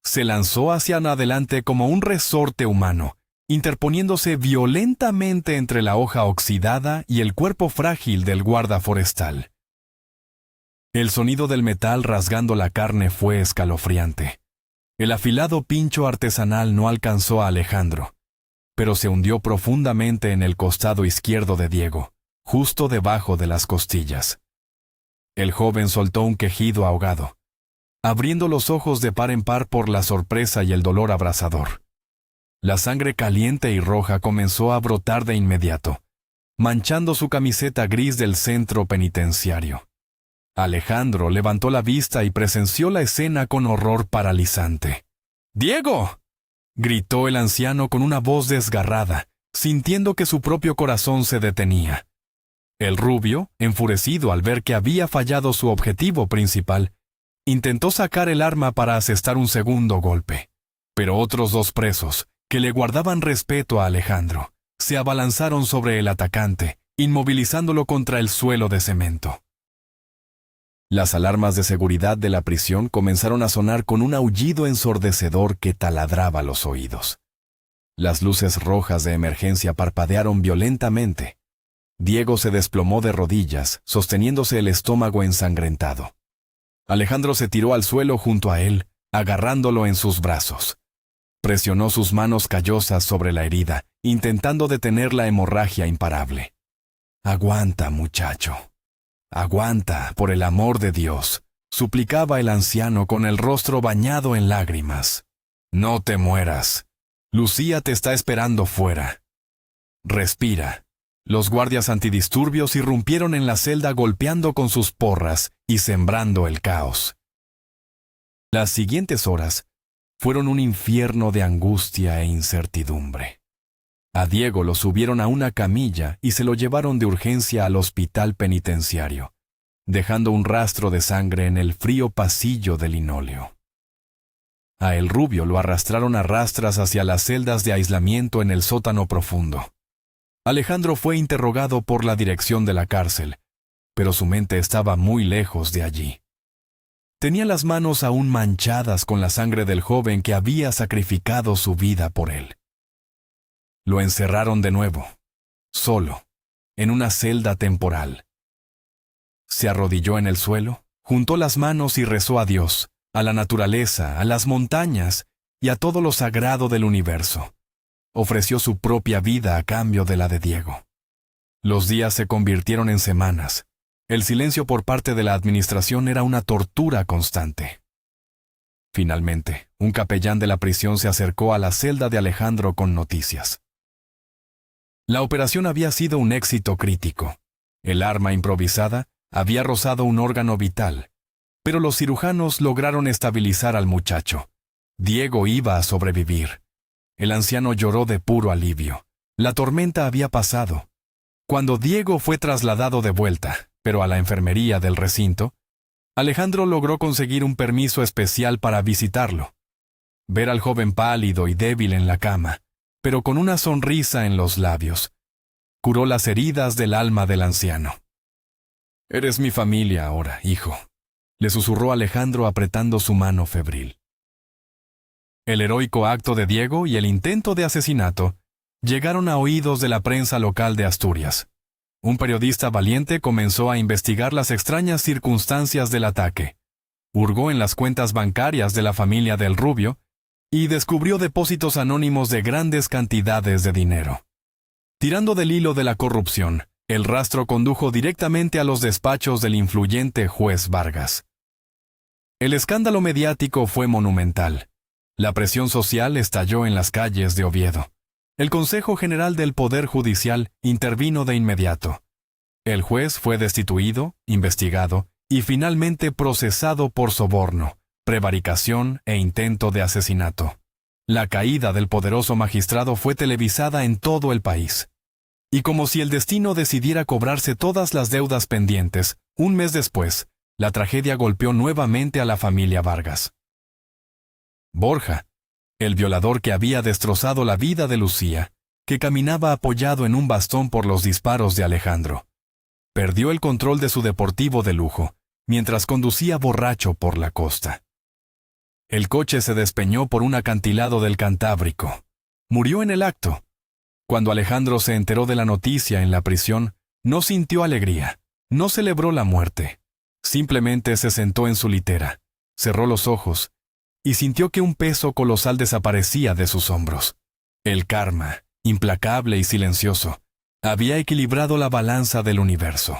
Speaker 1: Se lanzó hacia adelante como un resorte humano, interponiéndose violentamente entre la hoja oxidada y el cuerpo frágil del guarda forestal. El sonido del metal rasgando la carne fue escalofriante. El afilado pincho artesanal no alcanzó a Alejandro, pero se hundió profundamente en el costado izquierdo de Diego, justo debajo de las costillas. El joven soltó un quejido ahogado, abriendo los ojos de par en par por la sorpresa y el dolor abrasador. La sangre caliente y roja comenzó a brotar de inmediato, manchando su camiseta gris del centro penitenciario. Alejandro levantó la vista y presenció la escena con horror paralizante. ¡Diego!, gritó el anciano con una voz desgarrada, sintiendo que su propio corazón se detenía. El rubio, enfurecido al ver que había fallado su objetivo principal, intentó sacar el arma para asestar un segundo golpe. Pero otros dos presos, que le guardaban respeto a Alejandro, se abalanzaron sobre el atacante, inmovilizándolo contra el suelo de cemento. Las alarmas de seguridad de la prisión comenzaron a sonar con un aullido ensordecedor que taladraba los oídos. Las luces rojas de emergencia parpadearon violentamente. Diego se desplomó de rodillas, sosteniéndose el estómago ensangrentado. Alejandro se tiró al suelo junto a él, agarrándolo en sus brazos. Presionó sus manos callosas sobre la herida, intentando detener la hemorragia imparable. «Aguanta, muchacho. Aguanta, por el amor de Dios», suplicaba el anciano con el rostro bañado en lágrimas. «No te mueras. Lucía te está esperando fuera. Respira». Los guardias antidisturbios irrumpieron en la celda golpeando con sus porras y sembrando el caos. Las siguientes horas fueron un infierno de angustia e incertidumbre. A Diego lo subieron a una camilla y se lo llevaron de urgencia al hospital penitenciario, dejando un rastro de sangre en el frío pasillo de linóleo. A el rubio lo arrastraron a rastras hacia las celdas de aislamiento en el sótano profundo. Alejandro fue interrogado por la dirección de la cárcel, pero su mente estaba muy lejos de allí. Tenía las manos aún manchadas con la sangre del joven que había sacrificado su vida por él. Lo encerraron de nuevo, solo, en una celda temporal. Se arrodilló en el suelo, juntó las manos y rezó a Dios, a la naturaleza, a las montañas y a todo lo sagrado del universo. Ofreció su propia vida a cambio de la de Diego. Los días se convirtieron en semanas. El silencio por parte de la administración era una tortura constante. Finalmente, un capellán de la prisión se acercó a la celda de Alejandro con noticias. La operación había sido un éxito crítico. El arma improvisada había rozado un órgano vital, pero los cirujanos lograron estabilizar al muchacho. Diego iba a sobrevivir. El anciano lloró de puro alivio. La tormenta había pasado. Cuando Diego fue trasladado de vuelta, pero a la enfermería del recinto, Alejandro logró conseguir un permiso especial para visitarlo. Ver al joven pálido y débil en la cama, pero con una sonrisa en los labios, curó las heridas del alma del anciano. «Eres mi familia ahora, hijo», le susurró Alejandro apretando su mano febril. El heroico acto de Diego y el intento de asesinato llegaron a oídos de la prensa local de Asturias. Un periodista valiente comenzó a investigar las extrañas circunstancias del ataque. Hurgó en las cuentas bancarias de la familia del Rubio y descubrió depósitos anónimos de grandes cantidades de dinero. Tirando del hilo de la corrupción, el rastro condujo directamente a los despachos del influyente juez Vargas. El escándalo mediático fue monumental. La presión social estalló en las calles de Oviedo. El Consejo General del Poder Judicial intervino de inmediato. El juez fue destituido, investigado y finalmente procesado por soborno, prevaricación e intento de asesinato. La caída del poderoso magistrado fue televisada en todo el país. Y como si el destino decidiera cobrarse todas las deudas pendientes, un mes después, la tragedia golpeó nuevamente a la familia Vargas. Borja, el violador que había destrozado la vida de Lucía, que caminaba apoyado en un bastón por los disparos de Alejandro, perdió el control de su deportivo de lujo, mientras conducía borracho por la costa. El coche se despeñó por un acantilado del Cantábrico. Murió en el acto. Cuando Alejandro se enteró de la noticia en la prisión, no sintió alegría, no celebró la muerte. Simplemente se sentó en su litera, cerró los ojos y sintió que un peso colosal desaparecía de sus hombros. El karma, implacable y silencioso, había equilibrado la balanza del universo.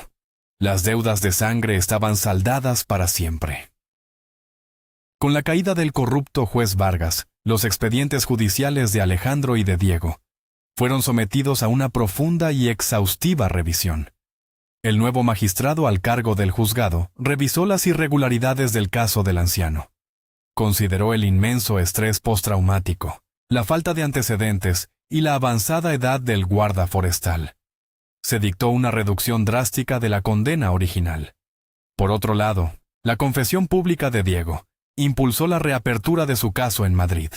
Speaker 1: Las deudas de sangre estaban saldadas para siempre. Con la caída del corrupto juez Vargas, los expedientes judiciales de Alejandro y de Diego fueron sometidos a una profunda y exhaustiva revisión. El nuevo magistrado al cargo del juzgado revisó las irregularidades del caso del anciano. Consideró el inmenso estrés postraumático, la falta de antecedentes y la avanzada edad del guarda forestal. Se dictó una reducción drástica de la condena original. Por otro lado, la confesión pública de Diego impulsó la reapertura de su caso en Madrid.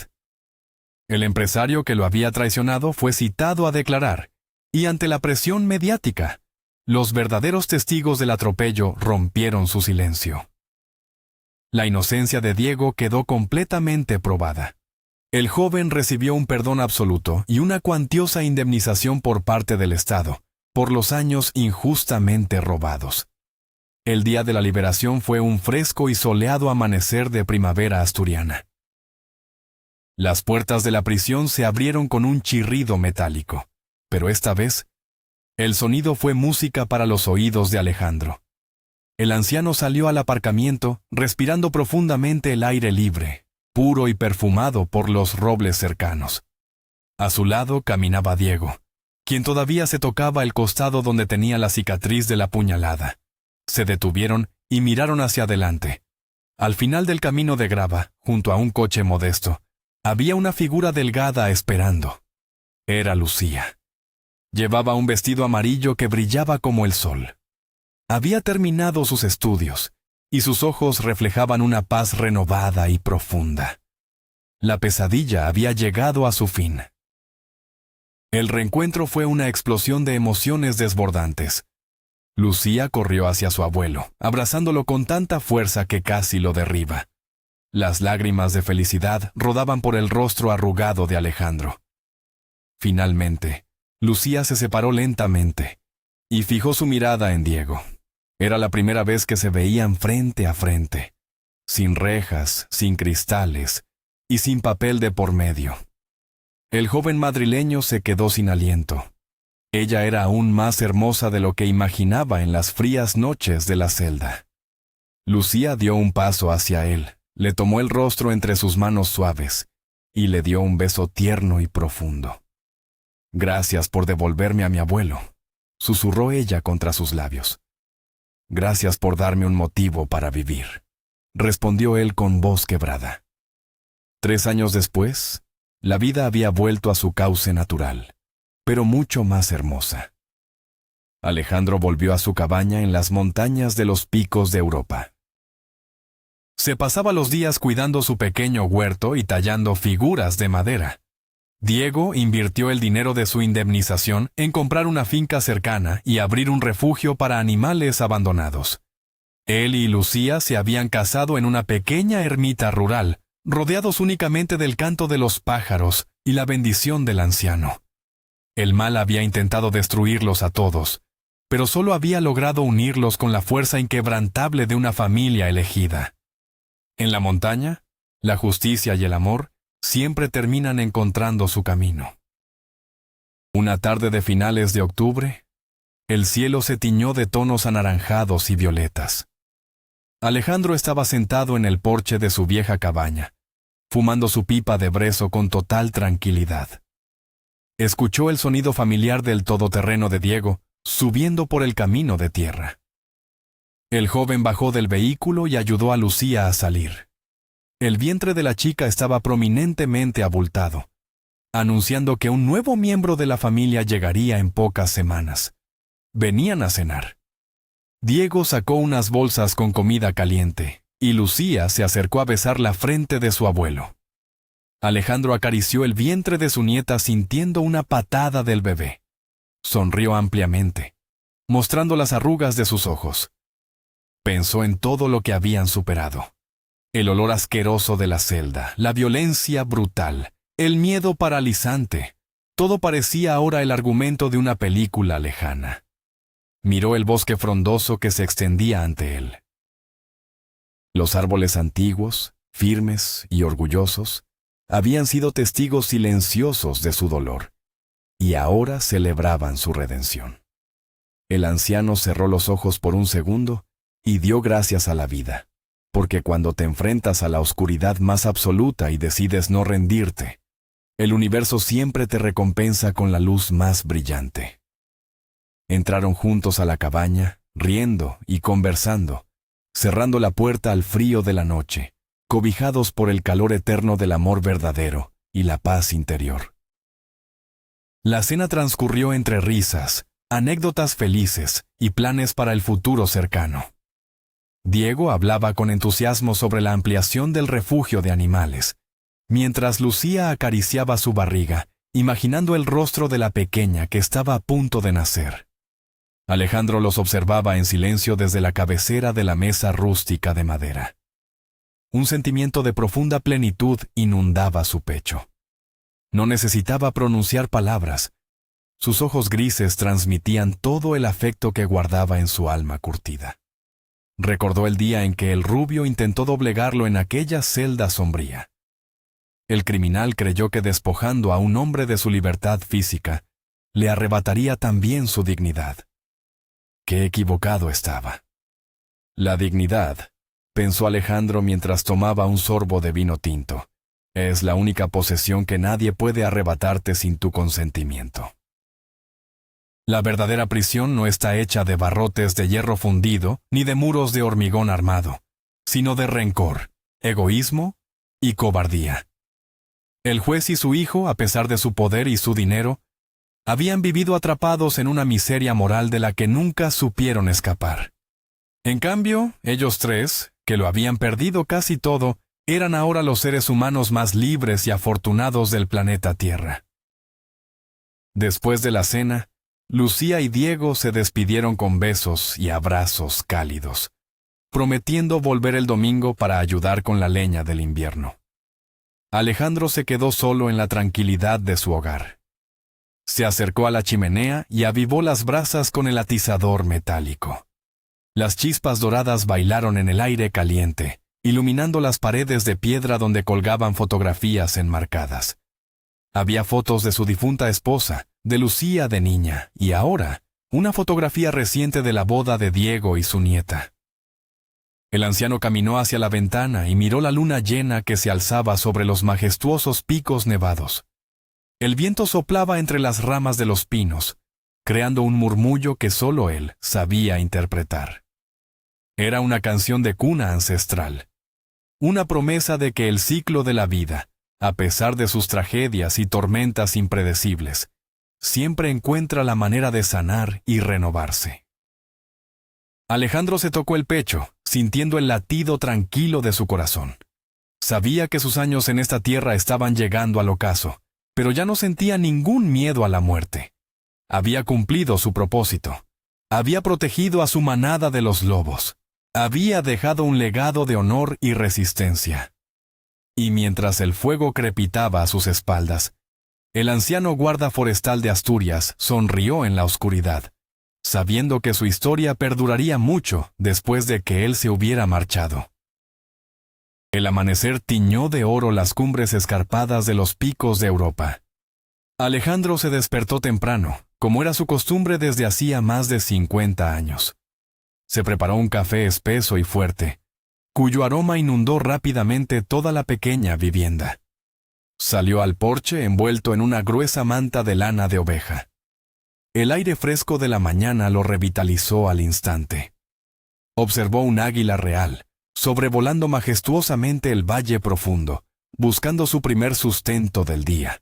Speaker 1: El empresario que lo había traicionado fue citado a declarar, y ante la presión mediática, los verdaderos testigos del atropello rompieron su silencio. La inocencia de Diego quedó completamente probada. El joven recibió un perdón absoluto y una cuantiosa indemnización por parte del Estado, por los años injustamente robados. El día de la liberación fue un fresco y soleado amanecer de primavera asturiana. Las puertas de la prisión se abrieron con un chirrido metálico, pero esta vez, el sonido fue música para los oídos de Alejandro. El anciano salió al aparcamiento, respirando profundamente el aire libre, puro y perfumado por los robles cercanos. A su lado caminaba Diego, quien todavía se tocaba el costado donde tenía la cicatriz de la puñalada. Se detuvieron y miraron hacia adelante. Al final del camino de grava, junto a un coche modesto, había una figura delgada esperando. Era Lucía. Llevaba un vestido amarillo que brillaba como el sol. Había terminado sus estudios, y sus ojos reflejaban una paz renovada y profunda. La pesadilla había llegado a su fin. El reencuentro fue una explosión de emociones desbordantes. Lucía corrió hacia su abuelo, abrazándolo con tanta fuerza que casi lo derriba. Las lágrimas de felicidad rodaban por el rostro arrugado de Alejandro. Finalmente, Lucía se separó lentamente y fijó su mirada en Diego. Era la primera vez que se veían frente a frente, sin rejas, sin cristales y sin papel de por medio. El joven madrileño se quedó sin aliento. Ella era aún más hermosa de lo que imaginaba en las frías noches de la celda. Lucía dio un paso hacia él, le tomó el rostro entre sus manos suaves y le dio un beso tierno y profundo. «Gracias por devolverme a mi abuelo», susurró ella contra sus labios. «Gracias por darme un motivo para vivir», respondió él con voz quebrada. 3 años después, la vida había vuelto a su cauce natural, pero mucho más hermosa. Alejandro volvió a su cabaña en las montañas de los picos de Europa. Se pasaba los días cuidando su pequeño huerto y tallando figuras de madera. Diego invirtió el dinero de su indemnización en comprar una finca cercana y abrir un refugio para animales abandonados. Él y Lucía se habían casado en una pequeña ermita rural, rodeados únicamente del canto de los pájaros y la bendición del anciano. El mal había intentado destruirlos a todos, pero solo había logrado unirlos con la fuerza inquebrantable de una familia elegida. En la montaña, la justicia y el amor siempre terminan encontrando su camino. Una tarde de finales de octubre, el cielo se tiñó de tonos anaranjados y violetas. Alejandro estaba sentado en el porche de su vieja cabaña, fumando su pipa de brezo con total tranquilidad. Escuchó el sonido familiar del todoterreno de Diego subiendo por el camino de tierra. El joven bajó del vehículo y ayudó a Lucía a salir. El vientre de la chica estaba prominentemente abultado, anunciando que un nuevo miembro de la familia llegaría en pocas semanas. Venían a cenar. Diego sacó unas bolsas con comida caliente, y Lucía se acercó a besar la frente de su abuelo. Alejandro acarició el vientre de su nieta sintiendo una patada del bebé. Sonrió ampliamente, mostrando las arrugas de sus ojos. Pensó en todo lo que habían superado. El olor asqueroso de la celda, la violencia brutal, el miedo paralizante. Todo parecía ahora el argumento de una película lejana. Miró el bosque frondoso que se extendía ante él. Los árboles antiguos, firmes y orgullosos, habían sido testigos silenciosos de su dolor, y ahora celebraban su redención. El anciano cerró los ojos por un segundo y dio gracias a la vida, porque cuando te enfrentas a la oscuridad más absoluta y decides no rendirte, el universo siempre te recompensa con la luz más brillante. Entraron juntos a la cabaña, riendo y conversando, cerrando la puerta al frío de la noche, cobijados por el calor eterno del amor verdadero y la paz interior. La cena transcurrió entre risas, anécdotas felices y planes para el futuro cercano. Diego hablaba con entusiasmo sobre la ampliación del refugio de animales, mientras Lucía acariciaba su barriga, imaginando el rostro de la pequeña que estaba a punto de nacer. Alejandro los observaba en silencio desde la cabecera de la mesa rústica de madera. Un sentimiento de profunda plenitud inundaba su pecho. No necesitaba pronunciar palabras. Sus ojos grises transmitían todo el afecto que guardaba en su alma curtida. Recordó el día en que el rubio intentó doblegarlo en aquella celda sombría. El criminal creyó que despojando a un hombre de su libertad física, le arrebataría también su dignidad. Qué equivocado estaba. La dignidad, pensó Alejandro mientras tomaba un sorbo de vino tinto, es la única posesión que nadie puede arrebatarte sin tu consentimiento. La verdadera prisión no está hecha de barrotes de hierro fundido ni de muros de hormigón armado, sino de rencor, egoísmo y cobardía. El juez y su hijo, a pesar de su poder y su dinero, habían vivido atrapados en una miseria moral de la que nunca supieron escapar. En cambio, ellos tres, que lo habían perdido casi todo, eran ahora los seres humanos más libres y afortunados del planeta Tierra. Después de la cena, Lucía y Diego se despidieron con besos y abrazos cálidos, prometiendo volver el domingo para ayudar con la leña del invierno. Alejandro se quedó solo en la tranquilidad de su hogar. Se acercó a la chimenea y avivó las brasas con el atizador metálico. Las chispas doradas bailaron en el aire caliente, iluminando las paredes de piedra donde colgaban fotografías enmarcadas. Había fotos de su difunta esposa, de Lucía de niña, y ahora, una fotografía reciente de la boda de Diego y su nieta. El anciano caminó hacia la ventana y miró la luna llena que se alzaba sobre los majestuosos picos nevados. El viento soplaba entre las ramas de los pinos, creando un murmullo que solo él sabía interpretar. Era una canción de cuna ancestral, una promesa de que el ciclo de la vida, a pesar de sus tragedias y tormentas impredecibles, siempre encuentra la manera de sanar y renovarse. Alejandro se tocó el pecho, sintiendo el latido tranquilo de su corazón. Sabía que sus años en esta tierra estaban llegando al ocaso, pero ya no sentía ningún miedo a la muerte. Había cumplido su propósito. Había protegido a su manada de los lobos. Había dejado un legado de honor y resistencia. Y mientras el fuego crepitaba a sus espaldas, el anciano guarda forestal de Asturias sonrió en la oscuridad, sabiendo que su historia perduraría mucho después de que él se hubiera marchado. El amanecer tiñó de oro las cumbres escarpadas de los picos de Europa. Alejandro se despertó temprano, como era su costumbre desde hacía más de 50 años. Se preparó un café espeso y fuerte, cuyo aroma inundó rápidamente toda la pequeña vivienda. Salió al porche envuelto en una gruesa manta de lana de oveja. El aire fresco de la mañana lo revitalizó al instante. Observó un águila real, sobrevolando majestuosamente el valle profundo, buscando su primer sustento del día.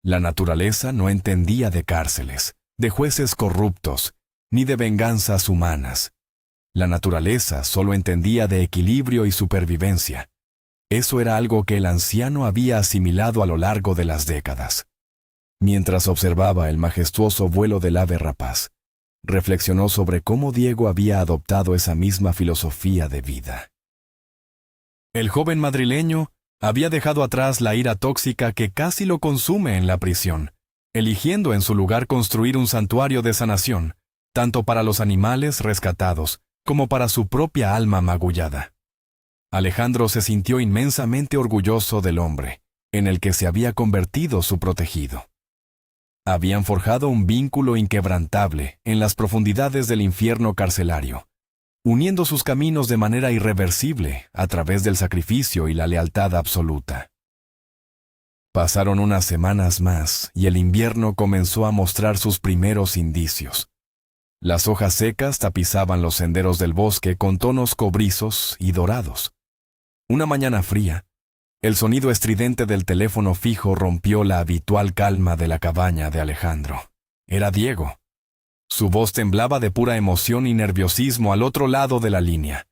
Speaker 1: La naturaleza no entendía de cárceles, de jueces corruptos, ni de venganzas humanas. La naturaleza solo entendía de equilibrio y supervivencia. Eso era algo que el anciano había asimilado a lo largo de las décadas. Mientras observaba el majestuoso vuelo del ave rapaz, reflexionó sobre cómo Diego había adoptado esa misma filosofía de vida. El joven madrileño había dejado atrás la ira tóxica que casi lo consume en la prisión, eligiendo en su lugar construir un santuario de sanación, tanto para los animales rescatados como para su propia alma magullada. Alejandro se sintió inmensamente orgulloso del hombre, en el que se había convertido su protegido. Habían forjado un vínculo inquebrantable en las profundidades del infierno carcelario, uniendo sus caminos de manera irreversible a través del sacrificio y la lealtad absoluta. Pasaron unas semanas más y el invierno comenzó a mostrar sus primeros indicios. Las hojas secas tapizaban los senderos del bosque con tonos cobrizos y dorados. Una mañana fría, el sonido estridente del teléfono fijo rompió la habitual calma de la cabaña de Alejandro. Era Diego. Su voz temblaba de pura emoción y nerviosismo al otro lado de la línea.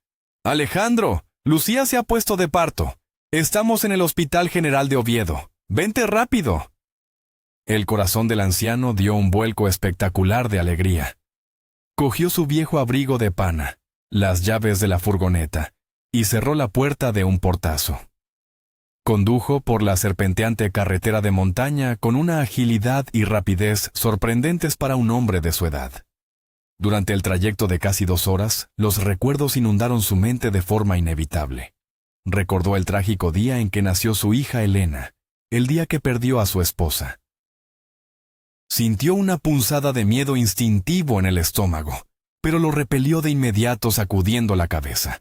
Speaker 1: «Alejandro, Lucía se ha puesto de parto. Estamos en el Hospital General de Oviedo. ¡Vente rápido!». El corazón del anciano dio un vuelco espectacular de alegría. Cogió su viejo abrigo de pana, las llaves de la furgoneta, y cerró la puerta de un portazo. Condujo por la serpenteante carretera de montaña con una agilidad y rapidez sorprendentes para un hombre de su edad. Durante el trayecto de casi 2 horas, los recuerdos inundaron su mente de forma inevitable. Recordó el trágico día en que nació su hija Elena, el día que perdió a su esposa. Sintió una punzada de miedo instintivo en el estómago, pero lo repelió de inmediato sacudiendo la cabeza.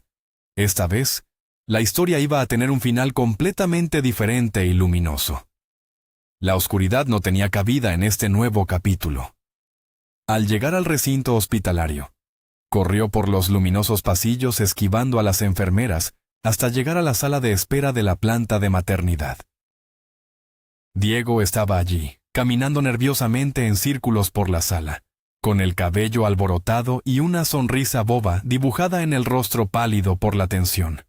Speaker 1: Esta vez, la historia iba a tener un final completamente diferente y luminoso. La oscuridad no tenía cabida en este nuevo capítulo. Al llegar al recinto hospitalario, corrió por los luminosos pasillos esquivando a las enfermeras hasta llegar a la sala de espera de la planta de maternidad. Diego estaba allí, caminando nerviosamente en círculos por la sala, con el cabello alborotado y una sonrisa boba dibujada en el rostro pálido por la tensión.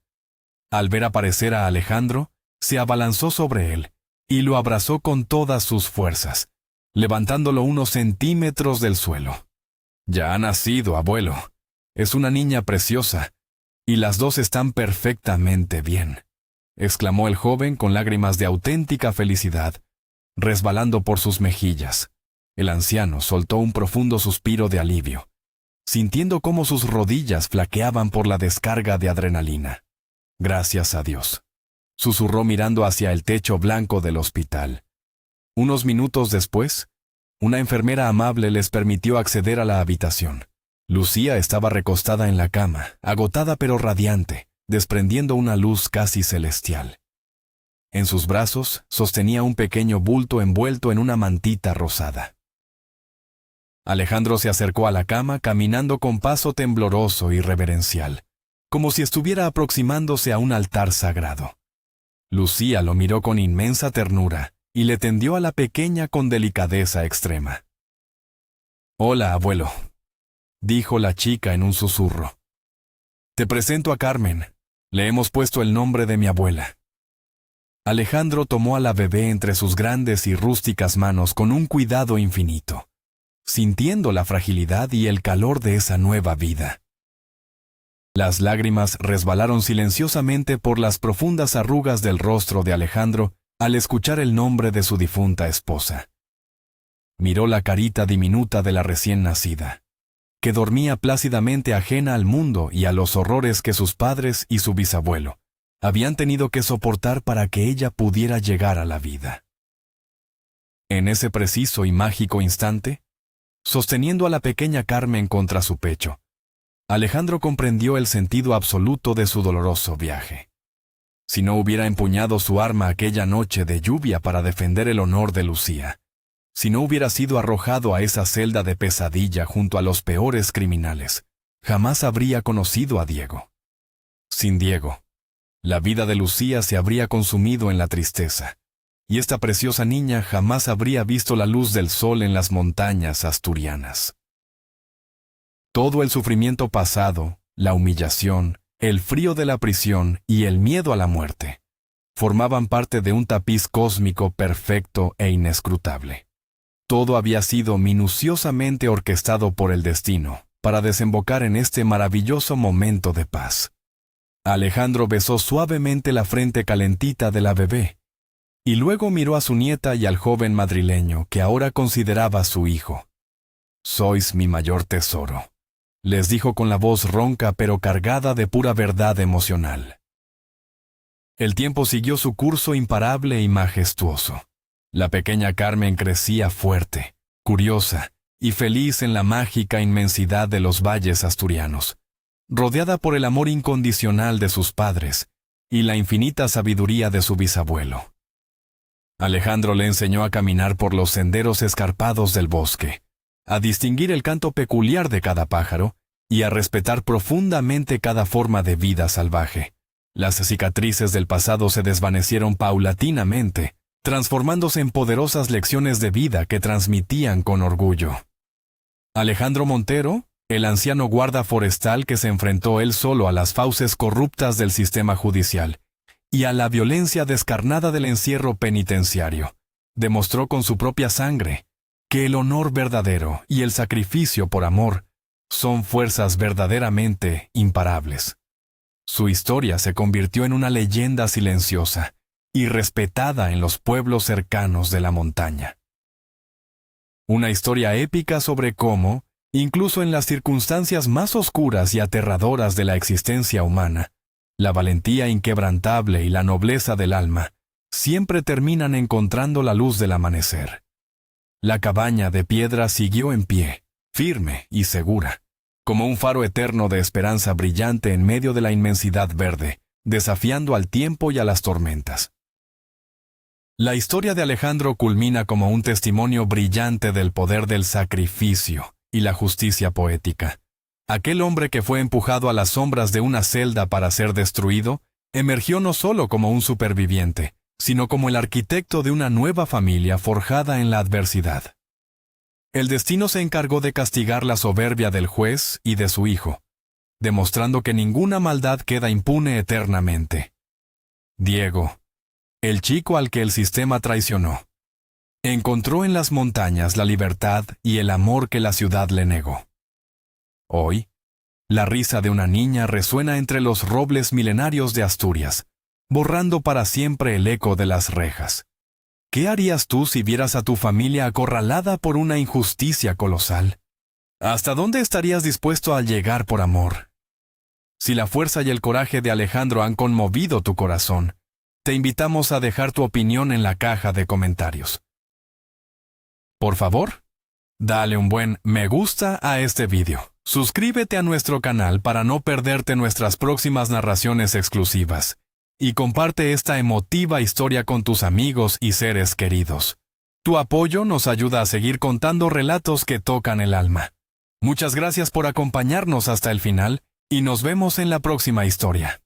Speaker 1: Al ver aparecer a Alejandro, se abalanzó sobre él y lo abrazó con todas sus fuerzas, levantándolo unos centímetros del suelo. «Ya ha nacido, abuelo. Es una niña preciosa, y las dos están perfectamente bien», exclamó el joven con lágrimas de auténtica felicidad, resbalando por sus mejillas. El anciano soltó un profundo suspiro de alivio, sintiendo cómo sus rodillas flaqueaban por la descarga de adrenalina. «Gracias a Dios», susurró mirando hacia el techo blanco del hospital. Unos minutos después, una enfermera amable les permitió acceder a la habitación. Lucía estaba recostada en la cama, agotada pero radiante, desprendiendo una luz casi celestial. En sus brazos sostenía un pequeño bulto envuelto en una mantita rosada. Alejandro se acercó a la cama caminando con paso tembloroso y reverencial, como si estuviera aproximándose a un altar sagrado. Lucía lo miró con inmensa ternura y le tendió a la pequeña con delicadeza extrema. «Hola, abuelo», dijo la chica en un susurro. «Te presento a Carmen. Le hemos puesto el nombre de mi abuela». Alejandro tomó a la bebé entre sus grandes y rústicas manos con un cuidado infinito, sintiendo la fragilidad y el calor de esa nueva vida. Las lágrimas resbalaron silenciosamente por las profundas arrugas del rostro de Alejandro al escuchar el nombre de su difunta esposa. Miró la carita diminuta de la recién nacida, que dormía plácidamente ajena al mundo y a los horrores que sus padres y su bisabuelo habían tenido que soportar para que ella pudiera llegar a la vida. En ese preciso y mágico instante, sosteniendo a la pequeña Carmen contra su pecho, Alejandro comprendió el sentido absoluto de su doloroso viaje. Si no hubiera empuñado su arma aquella noche de lluvia para defender el honor de Lucía, si no hubiera sido arrojado a esa celda de pesadilla junto a los peores criminales, jamás habría conocido a Diego. Sin Diego, la vida de Lucía se habría consumido en la tristeza, y esta preciosa niña jamás habría visto la luz del sol en las montañas asturianas. Todo el sufrimiento pasado, la humillación, el frío de la prisión y el miedo a la muerte formaban parte de un tapiz cósmico perfecto e inescrutable. Todo había sido minuciosamente orquestado por el destino para desembocar en este maravilloso momento de paz. Alejandro besó suavemente la frente calentita de la bebé y luego miró a su nieta y al joven madrileño que ahora consideraba su hijo. «Sois mi mayor tesoro», les dijo con la voz ronca pero cargada de pura verdad emocional. El tiempo siguió su curso imparable y majestuoso. La pequeña Carmen crecía fuerte, curiosa y feliz en la mágica inmensidad de los valles asturianos, rodeada por el amor incondicional de sus padres y la infinita sabiduría de su bisabuelo. Alejandro le enseñó a caminar por los senderos escarpados del bosque, a distinguir el canto peculiar de cada pájaro y a respetar profundamente cada forma de vida salvaje. Las cicatrices del pasado se desvanecieron paulatinamente, transformándose en poderosas lecciones de vida que transmitían con orgullo. Alejandro Montero, el anciano guarda forestal que se enfrentó él solo a las fauces corruptas del sistema judicial y a la violencia descarnada del encierro penitenciario, demostró con su propia sangre que el honor verdadero y el sacrificio por amor son fuerzas verdaderamente imparables. Su historia se convirtió en una leyenda silenciosa y respetada en los pueblos cercanos de la montaña. Una historia épica sobre cómo, incluso en las circunstancias más oscuras y aterradoras de la existencia humana, la valentía inquebrantable y la nobleza del alma siempre terminan encontrando la luz del amanecer. La cabaña de piedra siguió en pie, firme y segura, como un faro eterno de esperanza brillante en medio de la inmensidad verde, desafiando al tiempo y a las tormentas. La historia de Alejandro culmina como un testimonio brillante del poder del sacrificio y la justicia poética. Aquel hombre que fue empujado a las sombras de una celda para ser destruido, emergió no solo como un superviviente, sino como el arquitecto de una nueva familia forjada en la adversidad. El destino se encargó de castigar la soberbia del juez y de su hijo, demostrando que ninguna maldad queda impune eternamente. Diego, el chico al que el sistema traicionó, encontró en las montañas la libertad y el amor que la ciudad le negó. Hoy, la risa de una niña resuena entre los robles milenarios de Asturias, borrando para siempre el eco de las rejas. ¿Qué harías tú si vieras a tu familia acorralada por una injusticia colosal? ¿Hasta dónde estarías dispuesto a llegar por amor? Si la fuerza y el coraje de Alejandro han conmovido tu corazón, te invitamos a dejar tu opinión en la caja de comentarios. Por favor, dale un buen me gusta a este vídeo. Suscríbete a nuestro canal para no perderte nuestras próximas narraciones exclusivas. Y comparte esta emotiva historia con tus amigos y seres queridos. Tu apoyo nos ayuda a seguir contando relatos que tocan el alma. Muchas gracias por acompañarnos hasta el final y nos vemos en la próxima historia.